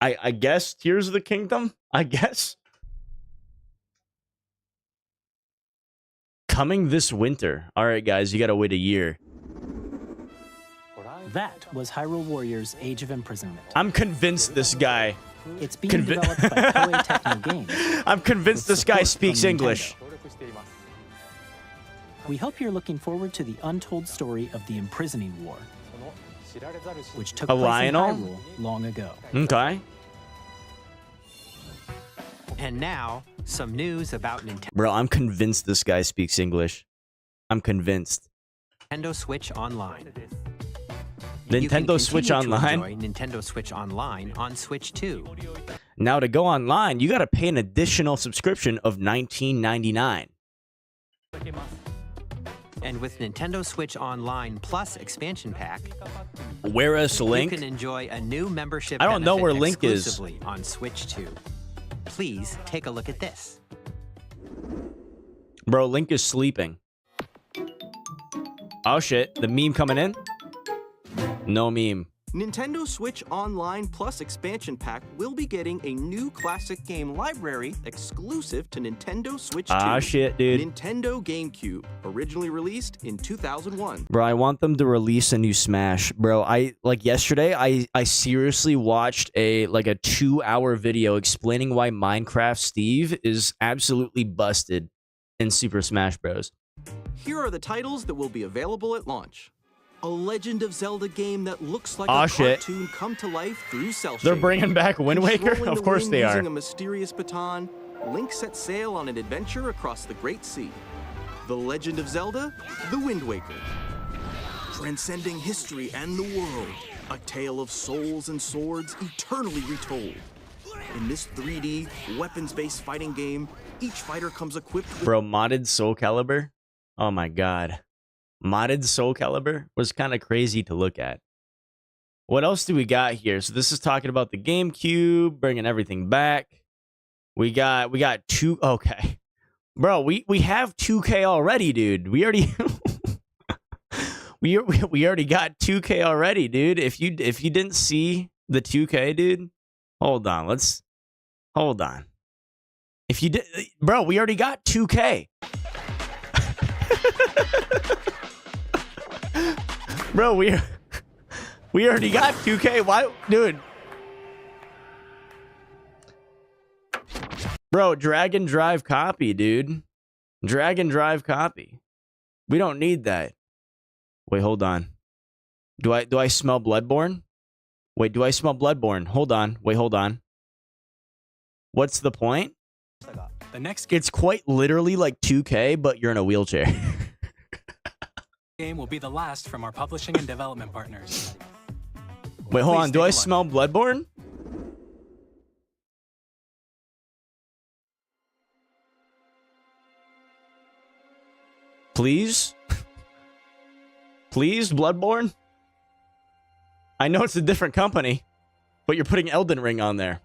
I guess Tears of the Kingdom, I guess. Coming this winter. All right, guys, you got to wait a year. That was Hyrule Warriors Age of Imprisonment. I'm convinced this guy. It's being developed by Koei Tecmo Games. I'm convinced this guy speaks English. We hope you're looking forward to the untold story of the Imprisoning War, which took place in Hyrule long ago. Okay. And now, some news about Nintendo. Bro, I'm convinced this guy speaks English. I'm convinced. Nintendo Switch Online. Nintendo Switch Online? Enjoy Nintendo Switch Online on Switch 2. Now, to go online, you got to pay an additional subscription of $19.99. And with Nintendo Switch Online Plus expansion pack, Whereas Link? You can enjoy a new membership I don't know where Link is. Exclusively on Switch 2. Please take a look at this. Bro, Link is sleeping. Oh shit, the meme coming in? No meme. Nintendo Switch Online Plus expansion pack will be getting a new classic game library exclusive to Nintendo Switch 2. Ah shit, dude. Nintendo GameCube, originally released in 2001. Bro, I want them to release a new Smash. Bro, yesterday I seriously watched a 2-hour video explaining why Minecraft Steve is absolutely busted in Super Smash Bros. Here are the titles that will be available at launch. A Legend of Zelda game that looks like a cartoon come to life through cell shading. They're bringing back Wind Waker? Of course they are. Using a mysterious baton, Link sets sail on an adventure across the Great Sea. The Legend of Zelda, The Wind Waker. Transcending history and the world, a tale of souls and swords eternally retold. In this 3D, weapons-based fighting game, each fighter comes equipped with... Bro, modded Soul Calibur? Oh my god. Modded Soul Calibur was kind of crazy to look at. What else do we got here? So this is talking about the GameCube, bringing everything back. We got 2... Okay. Bro, we have 2K already, dude. We already... we already got 2K already, dude. If you didn't see the 2K, dude, hold on. Hold on. If you did... Bro, we already got 2K. Bro, we already got 2K. Why, dude? Bro, drag and drive copy, dude. Drag and drive copy. We don't need that. Wait, hold on. Do I smell Bloodborne? Wait, do I smell Bloodborne? Hold on. Wait, hold on. What's the point? It's quite literally like 2K, but you're in a wheelchair. game will be the last from our publishing and development partners. Wait, hold on. Do I smell Bloodborne? Please? Please, Bloodborne? I know it's a different company, but you're putting Elden Ring on there.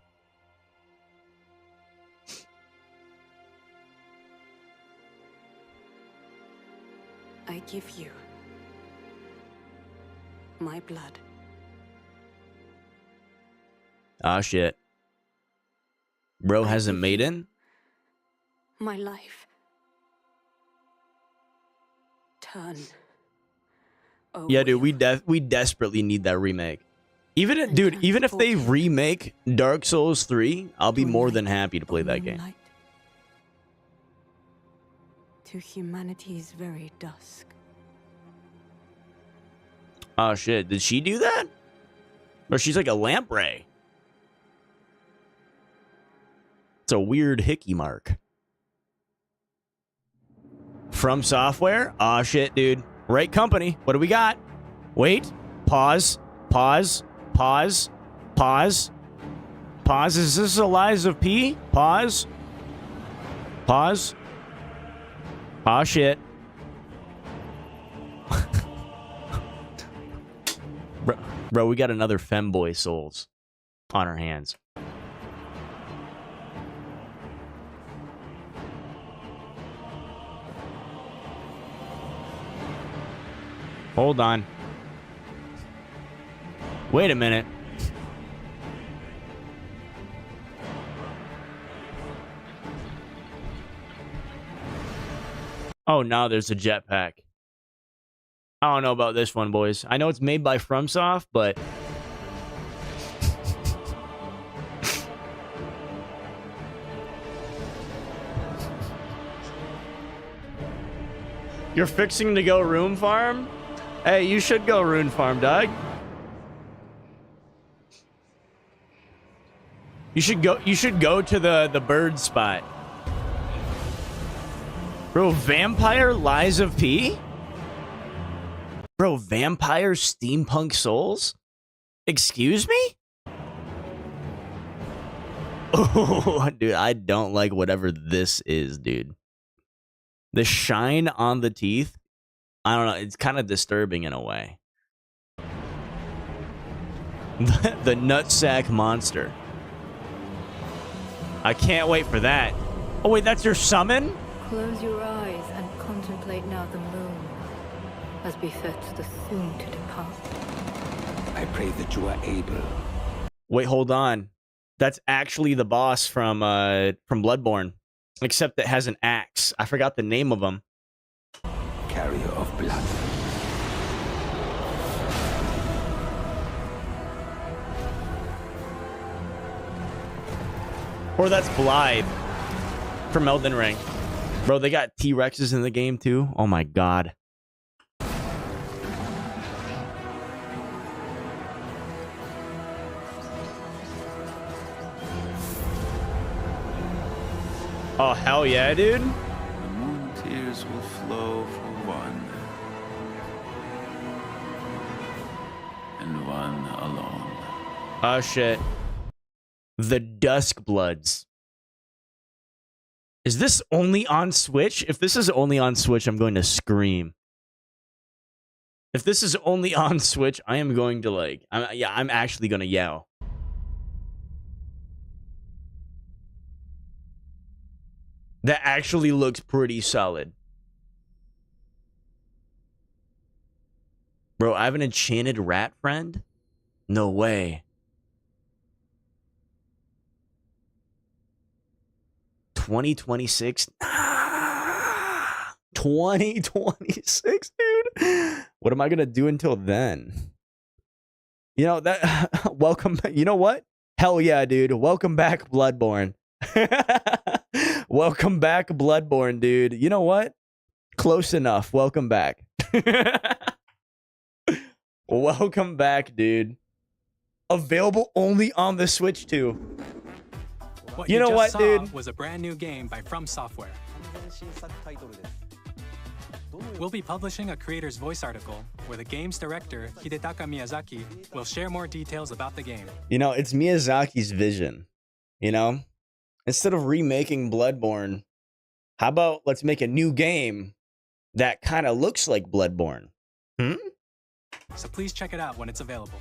I give you my blood. Ah, shit. Bro hasn't made in? My life. Turn. Yeah, dude, we desperately need that remake. Even if they remake Dark Souls 3, I'll be more than happy to play that game. To humanity's very dusk. Oh shit, did she do that? Or she's like a lamprey. It's a weird hickey mark. From Software? Oh shit, dude. Right company. What do we got? Wait. Pause. Pause. Pause. Pause. Pause. Is this Lies of P? Pause. Pause. Oh shit. Bro, we got another femboy Souls on our hands. Hold on. Wait a minute. Oh, now there's a jetpack. I don't know about this one, boys. I know it's made by FromSoft, but... You're fixing to go Rune Farm? Hey, you should go Rune Farm, dog. You should go to the bird spot. Bro, Vampire Lies of P? Bro, Vampire Steampunk Souls? Excuse me? Oh, dude, I don't like whatever this is, dude. The shine on the teeth, I don't know, it's kind of disturbing in a way. The nutsack monster. I can't wait for that. Oh, wait, that's your summon? Close your eyes and contemplate now the moon, as befits the soon to depart. I pray that you are able. Wait, hold on. That's actually the boss from Bloodborne, except it has an axe. I forgot the name of him. Carrier of blood. Or that's Blythe from Elden Ring. Bro, they got T-Rexes in the game too. Oh my god. Oh, hell yeah, dude. The moon tears will flow for one. And one alone. Oh, shit. The Dusk Bloods. Is this only on Switch? If this is only on Switch, I'm going to scream. If this is only on Switch, I am going to like... I'm actually going to yell. That actually looks pretty solid. Bro, I have an enchanted rat friend? No way. 2026? 2026, dude? What am I going to do until then? You know, that... Welcome... You know what? Hell yeah, dude. Welcome back, Bloodborne. Welcome back, Bloodborne, dude. You know what? Close enough. Welcome back. Welcome back, dude. Available only on the Switch, too. What you know what, dude? Was a brand new game by From Software. We'll be publishing a creator's voice article where the game's director, Hidetaka Miyazaki, will share more details about the game. You know, it's Miyazaki's vision. You know, instead of remaking Bloodborne, how about let's make a new game that kind of looks like Bloodborne? So please check it out when it's available.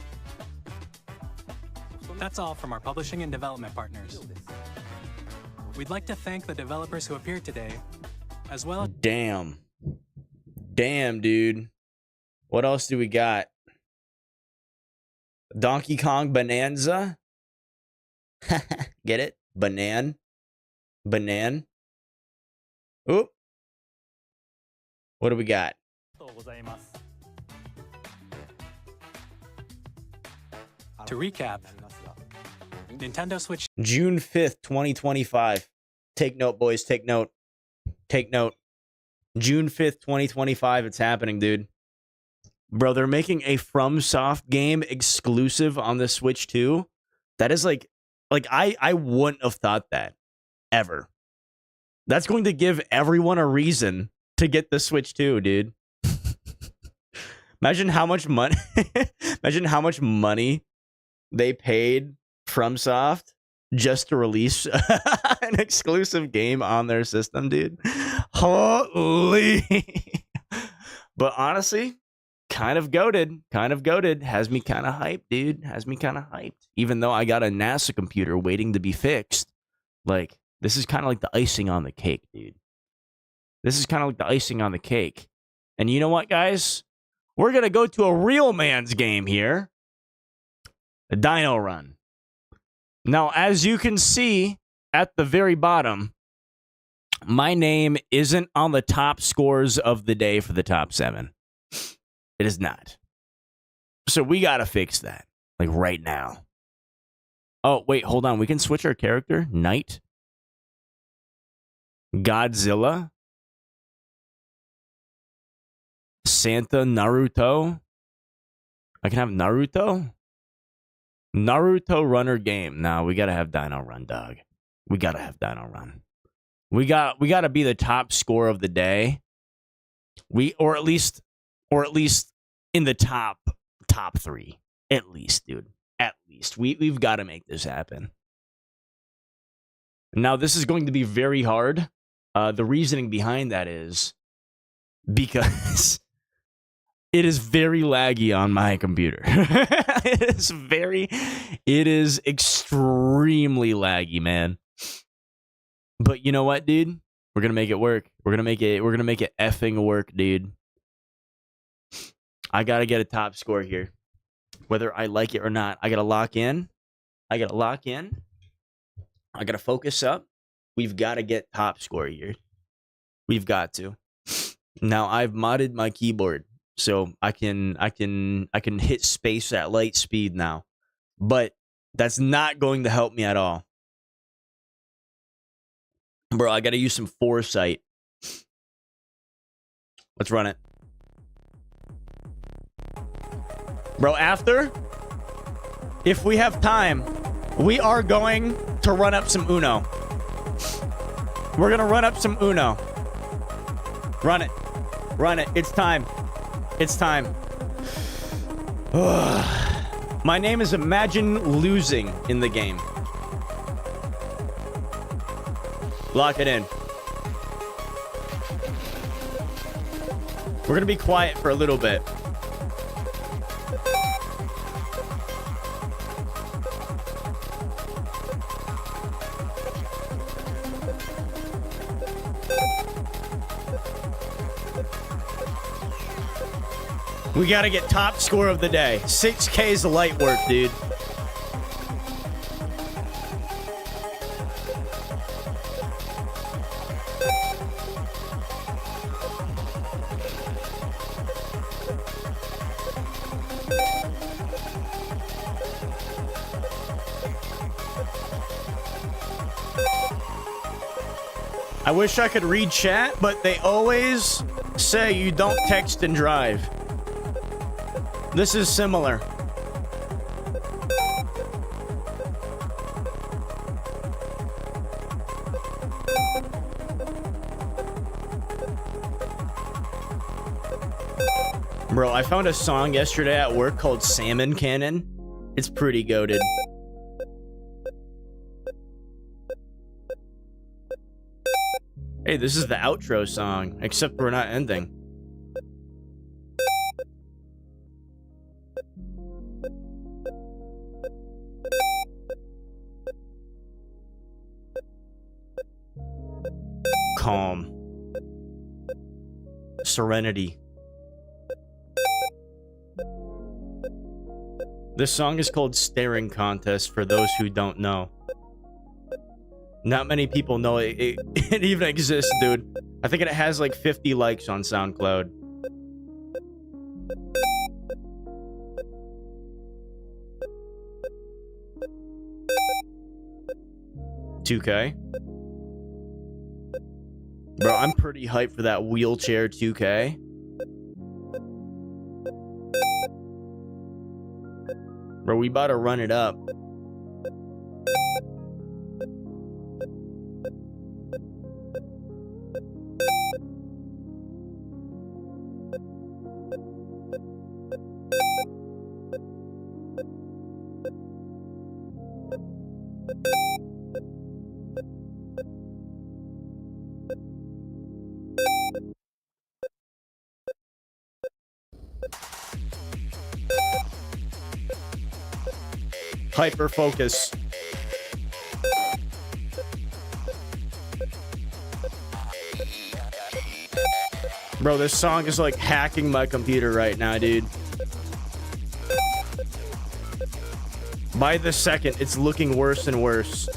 That's all from our publishing and development partners. We'd like to thank the developers who appeared today, as well as... Damn, dude. What else do we got? Donkey Kong Bonanza? Get it? Banan. Oop. What do we got? To recap, Nintendo Switch June 5th, 2025. Take note, boys. Take note. June 5th, 2025. It's happening, dude. Bro, they're making a FromSoft game exclusive on the Switch 2. That is like I wouldn't have thought that ever. That's going to give everyone a reason to get the Switch 2, dude. Imagine how much money they paid FromSoft just to release an exclusive game on their system, dude. Holy. But honestly, kind of goated. Has me kind of hyped, dude. Even though I got a NASA computer waiting to be fixed. Like, this is kind of like the icing on the cake, dude. And you know what, guys? We're going to go to a real man's game here. A Dino Run. Now, as you can see at the very bottom, my name isn't on the top scores of the day for the top 7. It is not. So we got to fix that. Like right now. Oh, wait, hold on. We can switch our character. Knight. Godzilla. Santa Naruto. I can have Naruto. Naruto runner game. Now we gotta have Dino Run, dog. We gotta have Dino Run. We gotta be the top score of the day. Or at least in the top 3. At least, dude. At least. We've got to make this happen. Now this is going to be very hard. The reasoning behind that is because it is very laggy on my computer. It is extremely laggy, man. But you know what, dude? We're gonna make it work. We're gonna make it effing work, dude. I gotta get a top score here. Whether I like it or not. I gotta lock in. I gotta focus up. We've gotta get top score here. We've got to. Now I've modded my keyboard. So I can hit space at light speed now. But that's not going to help me at all. Bro, I got to use some foresight. Let's run it. Bro, if we have time, we are going to run up some Uno. We're going to run up some Uno. Run it. It's time. My name is Imagine Losing in the game. Lock it in. We're gonna be quiet for a little bit. We gotta get top score of the day. 6K is light work, dude. I wish I could read chat, but they always say you don't text and drive. This is similar. Bro, I found a song yesterday at work called Salmon Cannon. It's pretty goated. Hey, this is the outro song, except we're not ending. Calm. Serenity. This song is called Staring Contest for those who don't know. Not many people know it even exists, dude. I think it has like 50 likes on SoundCloud. $2K. Bro, I'm pretty hyped for that wheelchair 2K. Bro, we about to run it up. Hyper focus. Bro, this song is like hacking my computer right now, dude. By the second, it's looking worse and worse.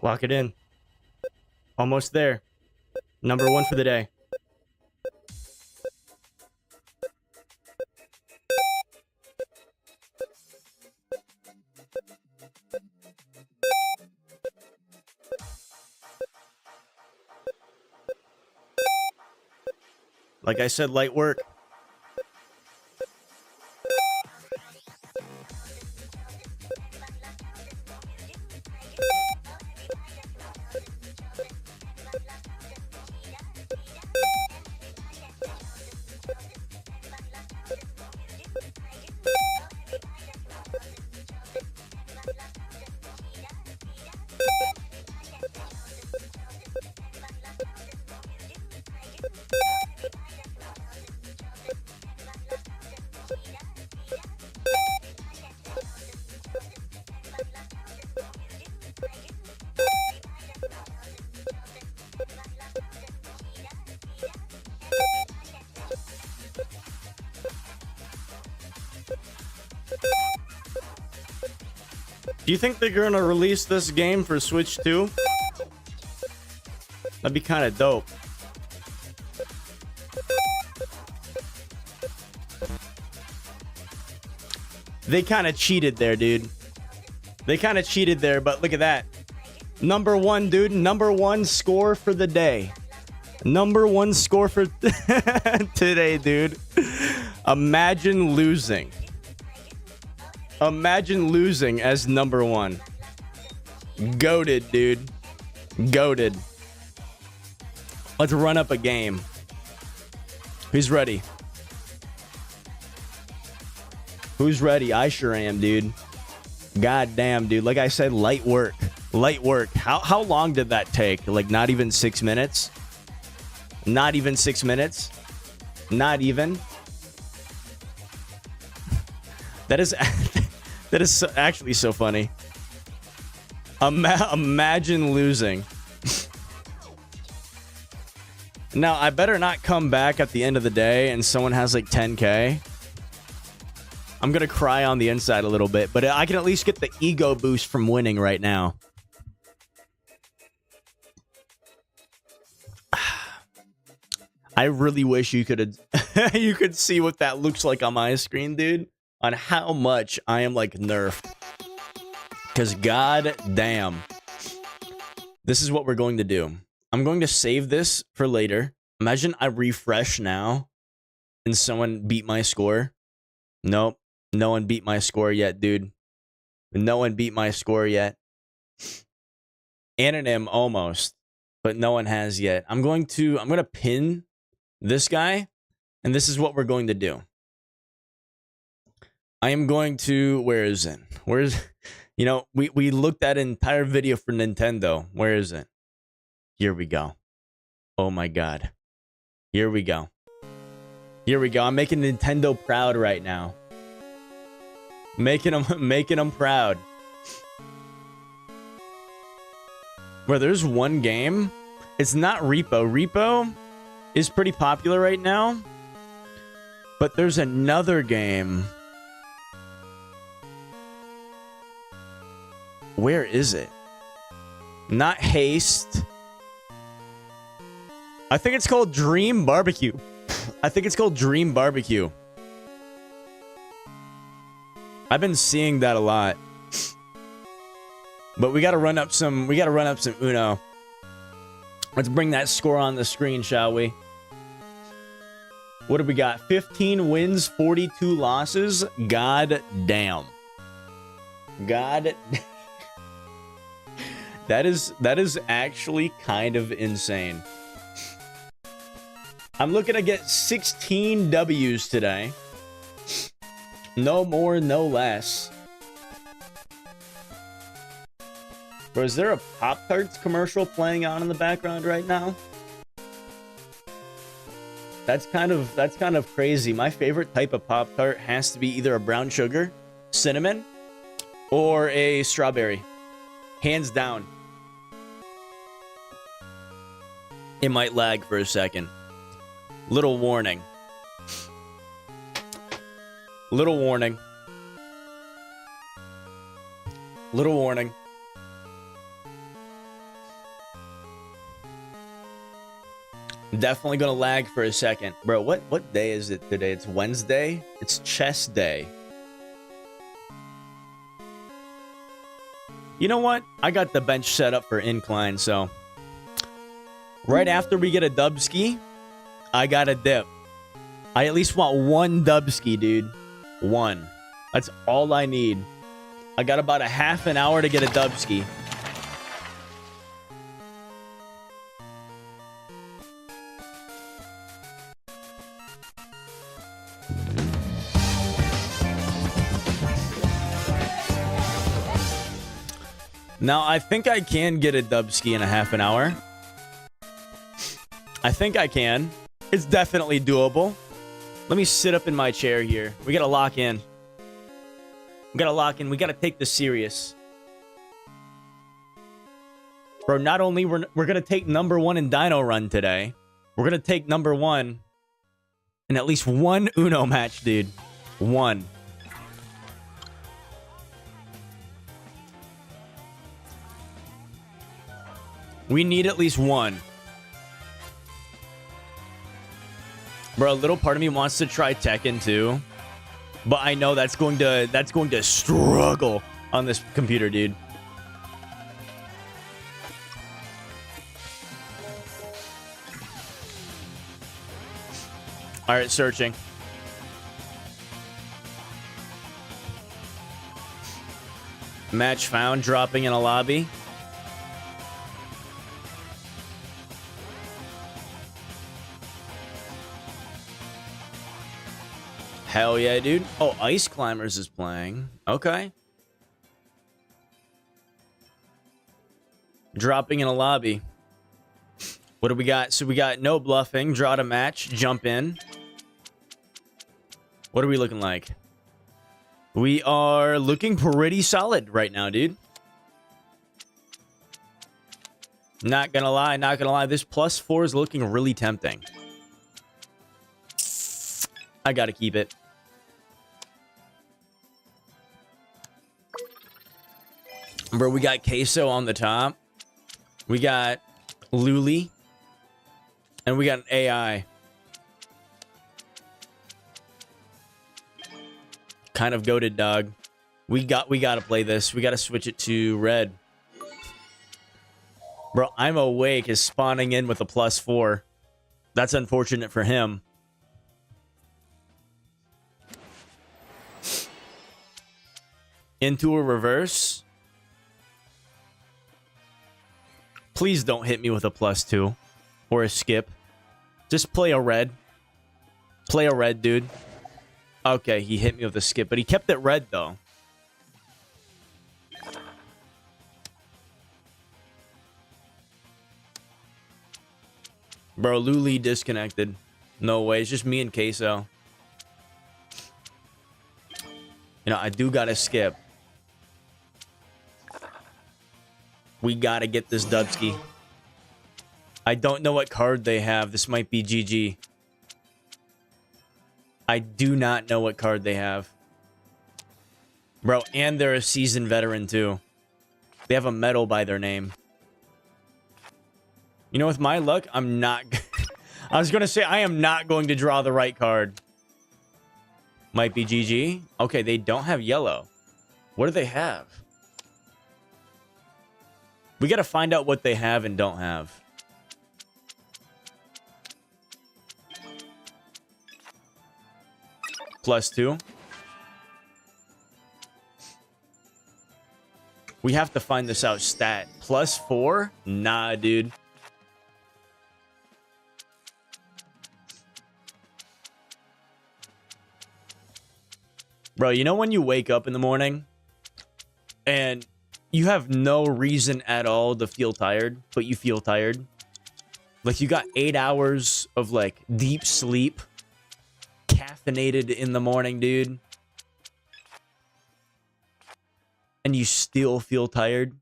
Lock it in. Almost there. Number one for the day. Like I said, light work. Do you think they're gonna release this game for Switch 2? That'd be kind of dope. They kind of cheated there, dude. They kind of cheated there, but look at that. Number one, dude. Number one score for the day. Number one score for today, dude. Imagine losing. Imagine losing as number one. Goated, dude. Goated. Let's run up a game. Who's ready? Who's ready? I sure am, dude. God damn, dude. Like I said, light work. Light work. How long did that take? Like not even 6 minutes? Not even 6 minutes? Not even? That is actually so funny. Imagine losing. Now, I better not come back at the end of the day and someone has like 10K. I'm going to cry on the inside a little bit, but I can at least get the ego boost from winning right now. I really wish you could you could see what that looks like on my screen, dude, on how much I am like nerfed. Because god damn. This is what we're going to do. I'm going to save this for later. Imagine I refresh now and someone beat my score. Nope. No one beat my score yet, dude. No one beat my score yet. Anonym almost, but no one has yet. I'm going to pin this guy, and this is what we're going to do. I am going to, where is it? You know, we looked at an entire video for Nintendo. Where is it? Here we go. Oh my god. Here we go. Here we go. I'm making Nintendo proud right now. Making them proud. Where there's one game. It's not Repo. Repo is pretty popular right now. But there's another game. Where is it? Not Haste. I think it's called Dream Barbecue. I think it's called Dream Barbecue. I've been seeing that a lot. But we gotta run up some Uno. Let's bring that score on the screen, shall we? What do we got? 15 wins, 42 losses. God damn. God That is actually kind of insane. I'm looking to get 16 W's today. No more, no less. Bro, is there a Pop-Tarts commercial playing on in the background right now? That's kind of crazy. My favorite type of Pop-Tart has to be either a brown sugar, cinnamon, or a strawberry. Hands down. It might lag for a second. Little warning. Little warning. Little warning. Definitely gonna lag for a second. Bro, what day is it today? It's Wednesday? It's chess day. You know what? I got the bench set up for incline, so right after we get a dubski, I got a dip. I at least want one dubski, dude. One. That's all I need. I got about a half an hour to get a dubski. Now, I think I can get a dubski in a half an hour. I think I can. It's definitely doable. Let me sit up in my chair here. We gotta lock in. We gotta lock in. We gotta take this serious. Bro, not only we're gonna take number one in Dino Run today, we're gonna take number one in at least one Uno match, dude. One. We need at least one. Bro, a little part of me wants to try Tekken too. But I know that's going to struggle on this computer, dude. All right, searching. Match found, dropping in a lobby. Hell yeah, dude. Oh, Ice Climbers is playing. Okay. Dropping in a lobby. What do we got? So we got no bluffing, draw to match, jump in. What are we looking like? We are looking pretty solid right now, dude. Not gonna lie, not gonna lie. This +4 is looking really tempting. I gotta keep it. Bro, we got Queso on the top. We got Luli. And we got an AI. Kind of goated, dog. We gotta play this. We gotta switch it to red. Bro, I'm Awake is spawning in with a +4. That's unfortunate for him. Into a reverse. Please don't hit me with a +2 or a skip. Just play a red. Play a red, dude. Okay, he hit me with a skip, but he kept it red, though. Bro, Luli disconnected. No way. It's just me and Queso. You know, I do gotta skip. We gotta get this Dubsky. I don't know what card they have. This might be GG. I do not know what card they have. Bro, and they're a seasoned veteran, too. They have a medal by their name. You know, with my luck, I'm not... I was going to say, I am not going to draw the right card. Might be GG. Okay, they don't have yellow. What do they have? We got to find out what they have and don't have. +2. We have to find this out stat. +4? Nah, dude. Bro, you know when you wake up in the morning and you have no reason at all to feel tired, but you feel tired? Like you got 8 hours of like deep sleep, caffeinated in the morning, dude, and you still feel tired?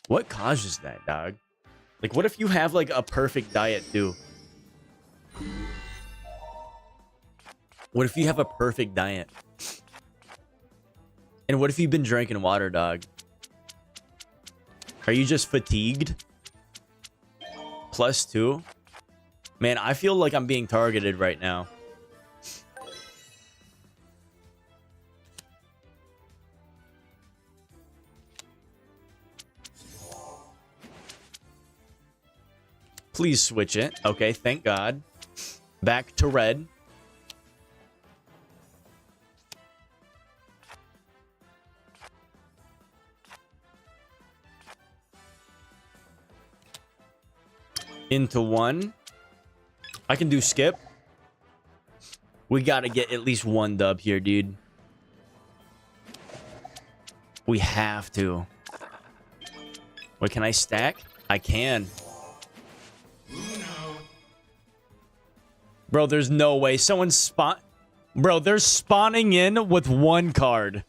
What causes that, dog? Like, what if you have like a perfect diet too? What if you have a perfect diet? And what if you've been drinking water, dog? Are you just fatigued? +2? Man, I feel like I'm being targeted right now. Please switch it. Okay, thank God. Back to red. Into 1. I can do skip. We gotta get at least 1 dub here, dude. We have to. Wait, can I stack? I can. Bro, there's no way. Someone's spawn... Bro, they're spawning in with 1 card.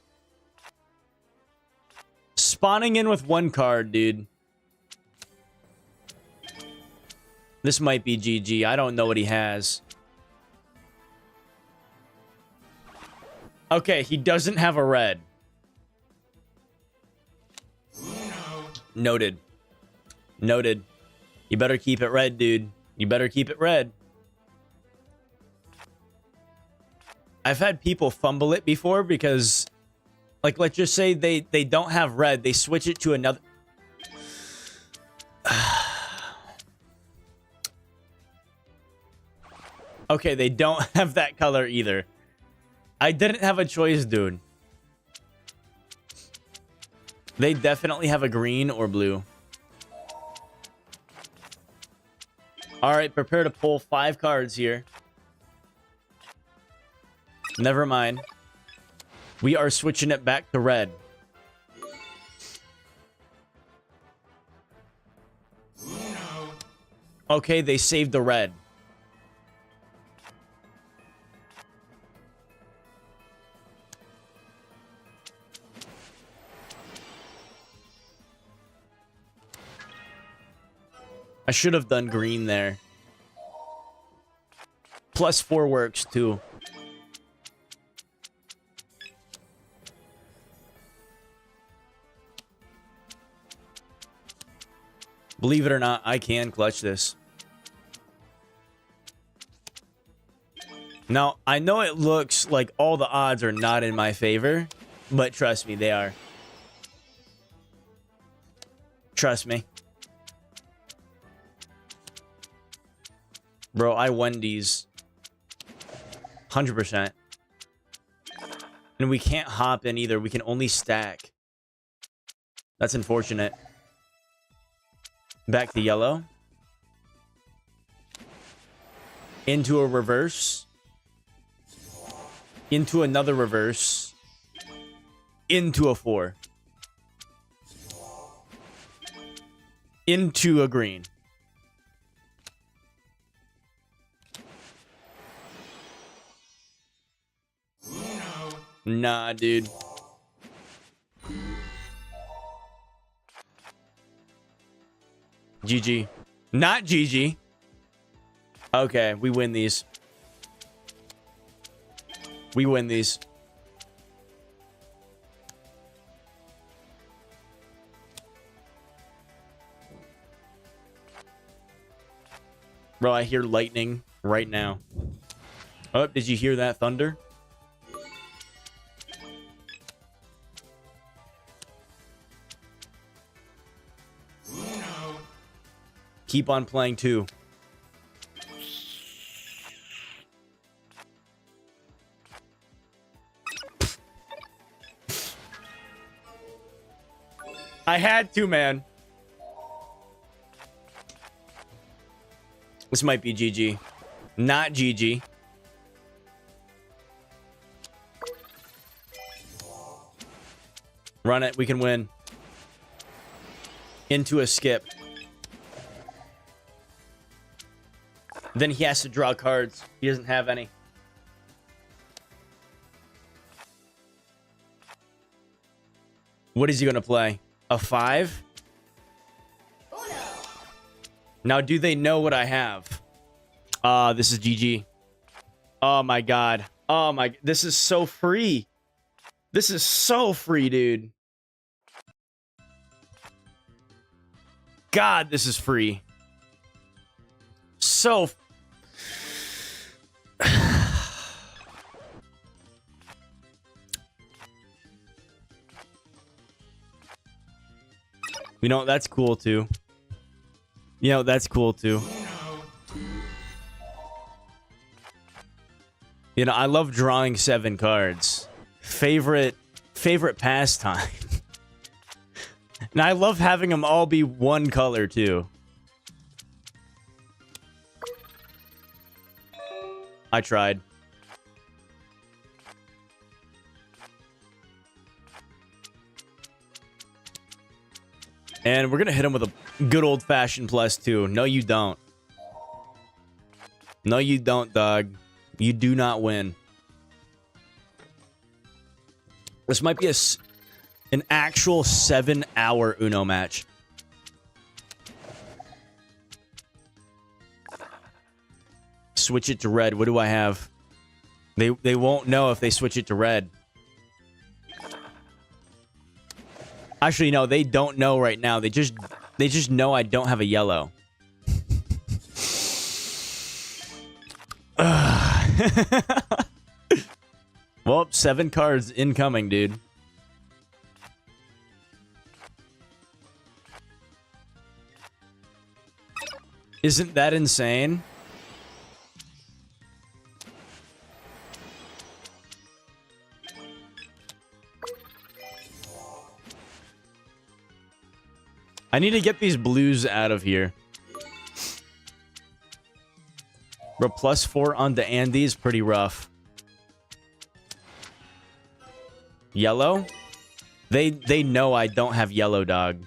Spawning in with 1 card, dude. This might be GG. I don't know what he has. Okay, he doesn't have a red. Noted. Noted. You better keep it red, dude. You better keep it red. I've had people fumble it before because, like, let's just say they don't have red. They switch it to another. Okay, they don't have that color either. I didn't have a choice, dude. They definitely have a green or blue. All right, prepare to pull 5 cards here. Never mind. We are switching it back to red. Okay, they saved the red. I should have done green there. +4 works too. Believe it or not, I can clutch this. Now, I know it looks like all the odds are not in my favor, but trust me, they are. Trust me. Bro, I won these. 100%. And we can't hop in either. We can only stack. That's unfortunate. Back to yellow. Into a reverse. Into another reverse. Into a 4. Into a green. Nah, dude. GG. Not GG. Okay, we win these. We win these. Bro, I hear lightning right now. Oh, did you hear that thunder? Keep on playing too. I had to, man. This might be GG. Not GG. Run it. We can win. Into a skip. Then he has to draw cards. He doesn't have any. What is he going to play? A 5? Now, do they know what I have? This is GG. Oh, my God. Oh, my... This is so free. This is so free, dude. God, this is free. So... You know, that's cool too. You know, that's cool too. You know, I love drawing 7 cards. Favorite pastime. And I love having them all be one color too. I tried. And we're going to hit him with a good old-fashioned +2. No, you don't. No, you don't, dog. You do not win. This might be an actual 7-hour Uno match. Switch it to red. What do I have? They won't know if they switch it to red. Actually, no, they don't know right now. They just know I don't have a yellow. Well, 7 cards incoming, dude. Isn't that insane? I need to get these blues out of here. Bro, +4 on the Andy is pretty rough. Yellow? They know I don't have yellow, dog.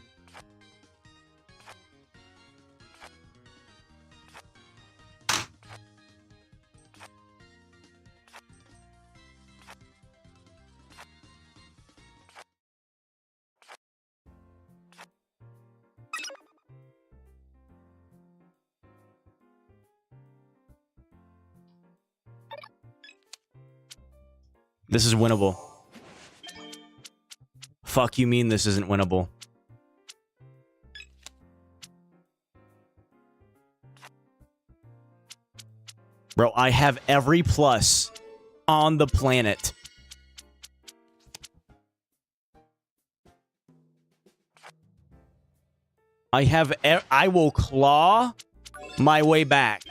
This is winnable. Fuck you mean this isn't winnable? Bro, I have every plus on the planet. I will claw my way back.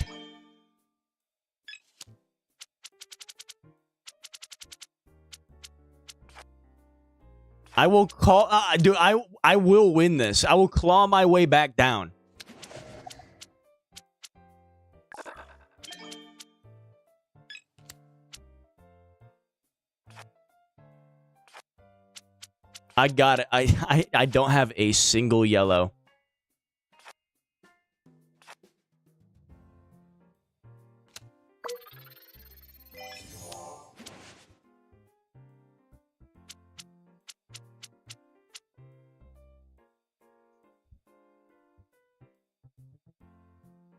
I will call, dude, I will win this. I will claw my way back down. I got it. I don't have a single yellow.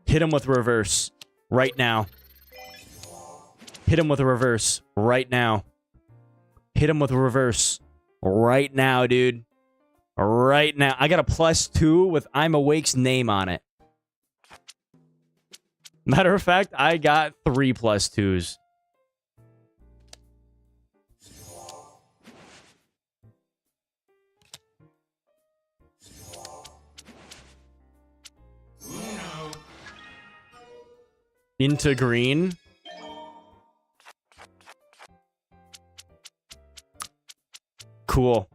Hit him with reverse right now. Hit him with a reverse right now. Hit him with a reverse right now, dude. Right now. I got a +2 with imwexy's name on it. Matter of fact, I got 3 +2s. Into green. Cool.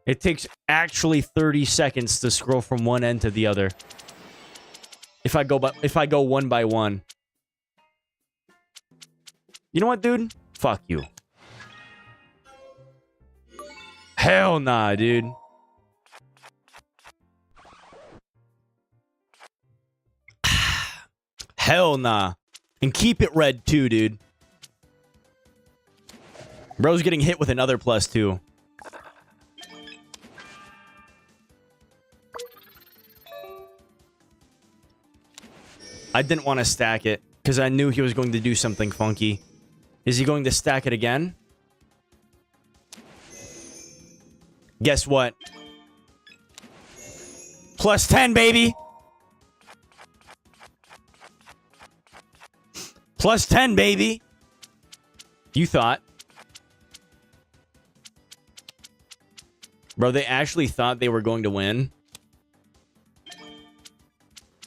It takes actually 30 seconds to scroll from one end to the other. If I go one by one. You know what, dude? Fuck you. Hell nah, dude. Hell nah. And keep it red too, dude. Bro's getting hit with another +2. I didn't want to stack it because I knew he was going to do something funky. Is he going to stack it again? Guess what? +10, baby! +10, baby! You thought. Bro, they actually thought they were going to win.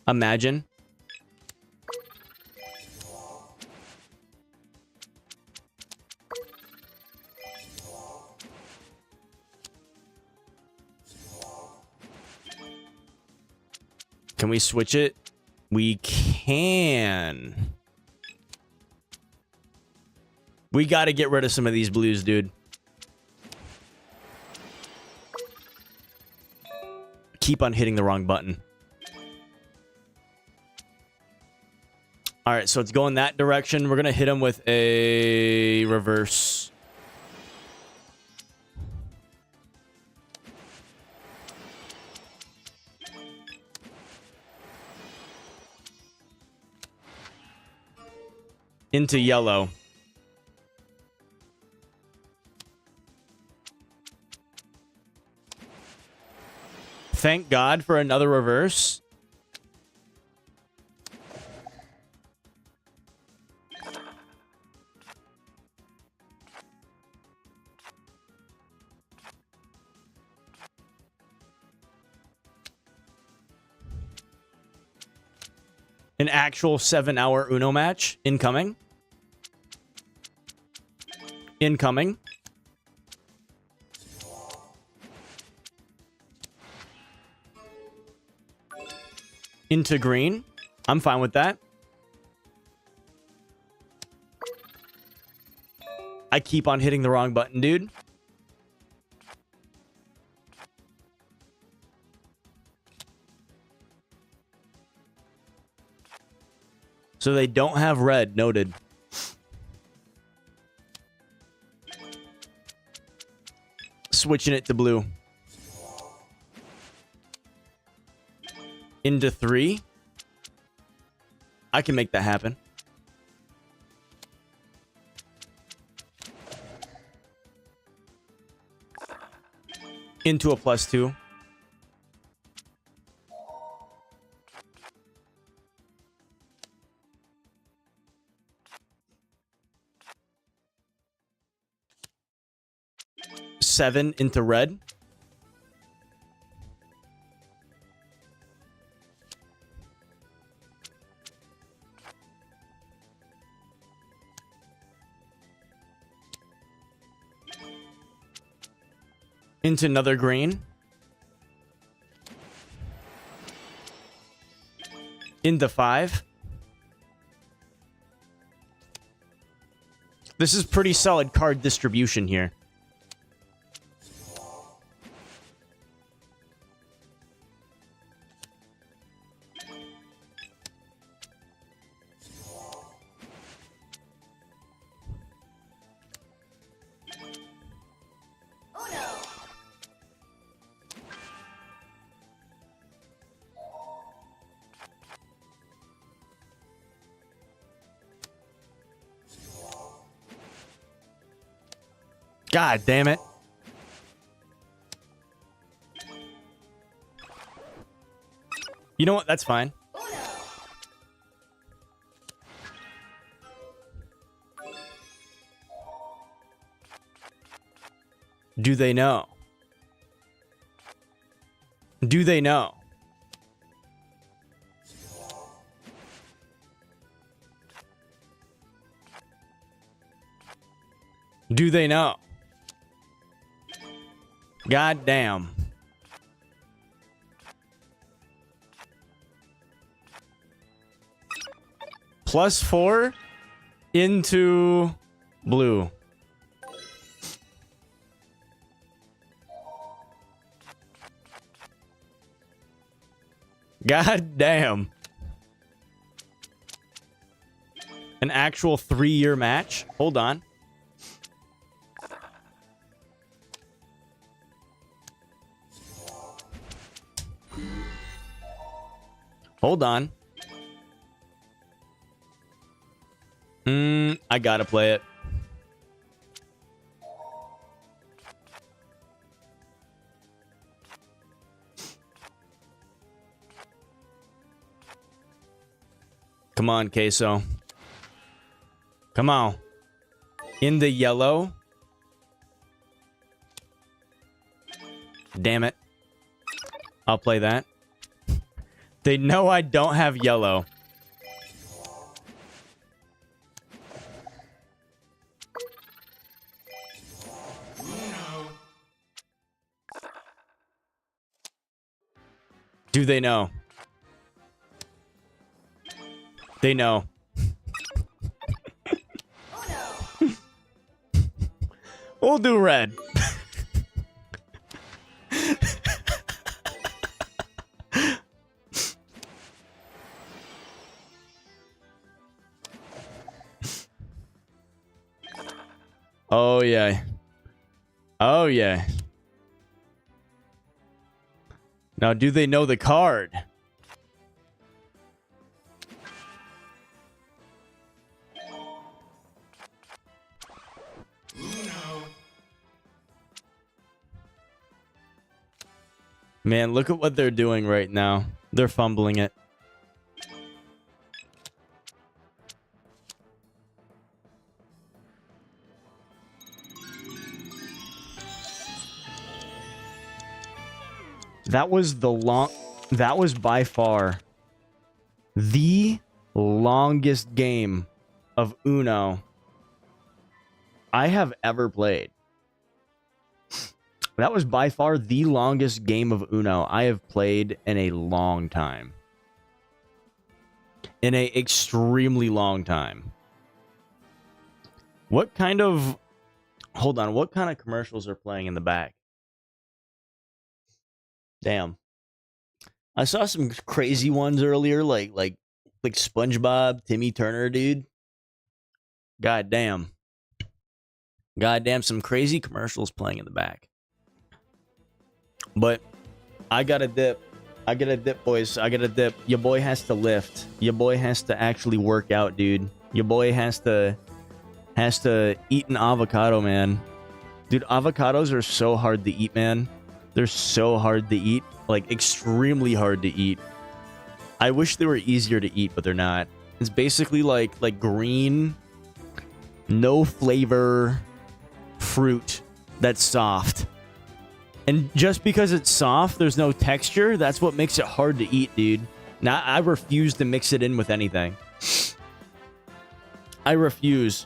Imagine. Can we switch it? We can. We got to get rid of some of these blues, dude. Keep on hitting the wrong button. All right, so it's going that direction. We're going to hit him with a reverse. Into yellow. Thank God for another reverse. An actual 7-hour Uno match incoming. Incoming. Into green. I'm fine with that. I keep on hitting the wrong button, dude. So they don't have red. Noted. Switching it to blue. Into 3. I can make that happen. Into a +2. Seven into red. Into another green. Into 5. This is pretty solid card distribution here. God damn it. You know what? That's fine. Do they know? Do they know? Do they know? God damn. +4 into blue. God damn. An actual 3-year match? Hold on. Hold on. I gotta play it. Come on, Queso. Come on. In the yellow. Damn it. I'll play that. They know I don't have yellow. Do they know? They know. We'll do red. Oh, yeah. Oh, yeah. Now, do they know the card? Man, look at what they're doing right now. They're fumbling it. That was by far the longest game of Uno I have ever played. That was by far the longest game of Uno I have played in a long time. In a extremely long time. What kind of... Hold on, what kind of commercials are playing in the back? Damn. I saw some crazy ones earlier, like SpongeBob, Timmy Turner, dude. God damn. God damn, some crazy commercials playing in the back. But I gotta dip. I gotta dip, boys. I gotta dip. Your boy has to lift. Your boy has to actually work out, dude. Your boy has to eat an avocado, man. Dude, avocados are so hard to eat, man. They're so hard to eat. Like, extremely hard to eat. I wish they were easier to eat, but they're not. It's basically like green, no flavor fruit that's soft. And just because it's soft, there's no texture, that's what makes it hard to eat, dude. Now, I refuse to mix it in with anything. I refuse.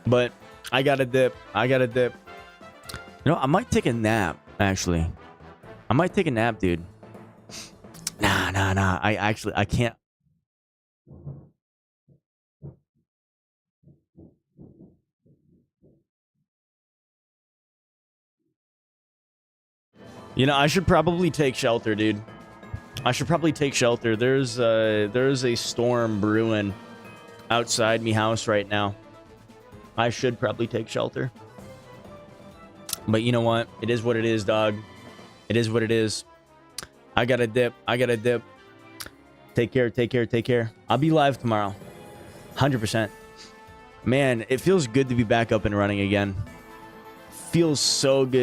But I gotta dip. You know, I might take a nap, actually. I might take a nap, dude. Nah. I can't. You know, I should probably take shelter, dude. I should probably take shelter. There's a storm brewing outside me house right now. I should probably take shelter. But you know what? It is what it is, dog. It is what it is. I gotta dip. Take care. I'll be live tomorrow. 100%. Man, it feels good to be back up and running again. Feels so good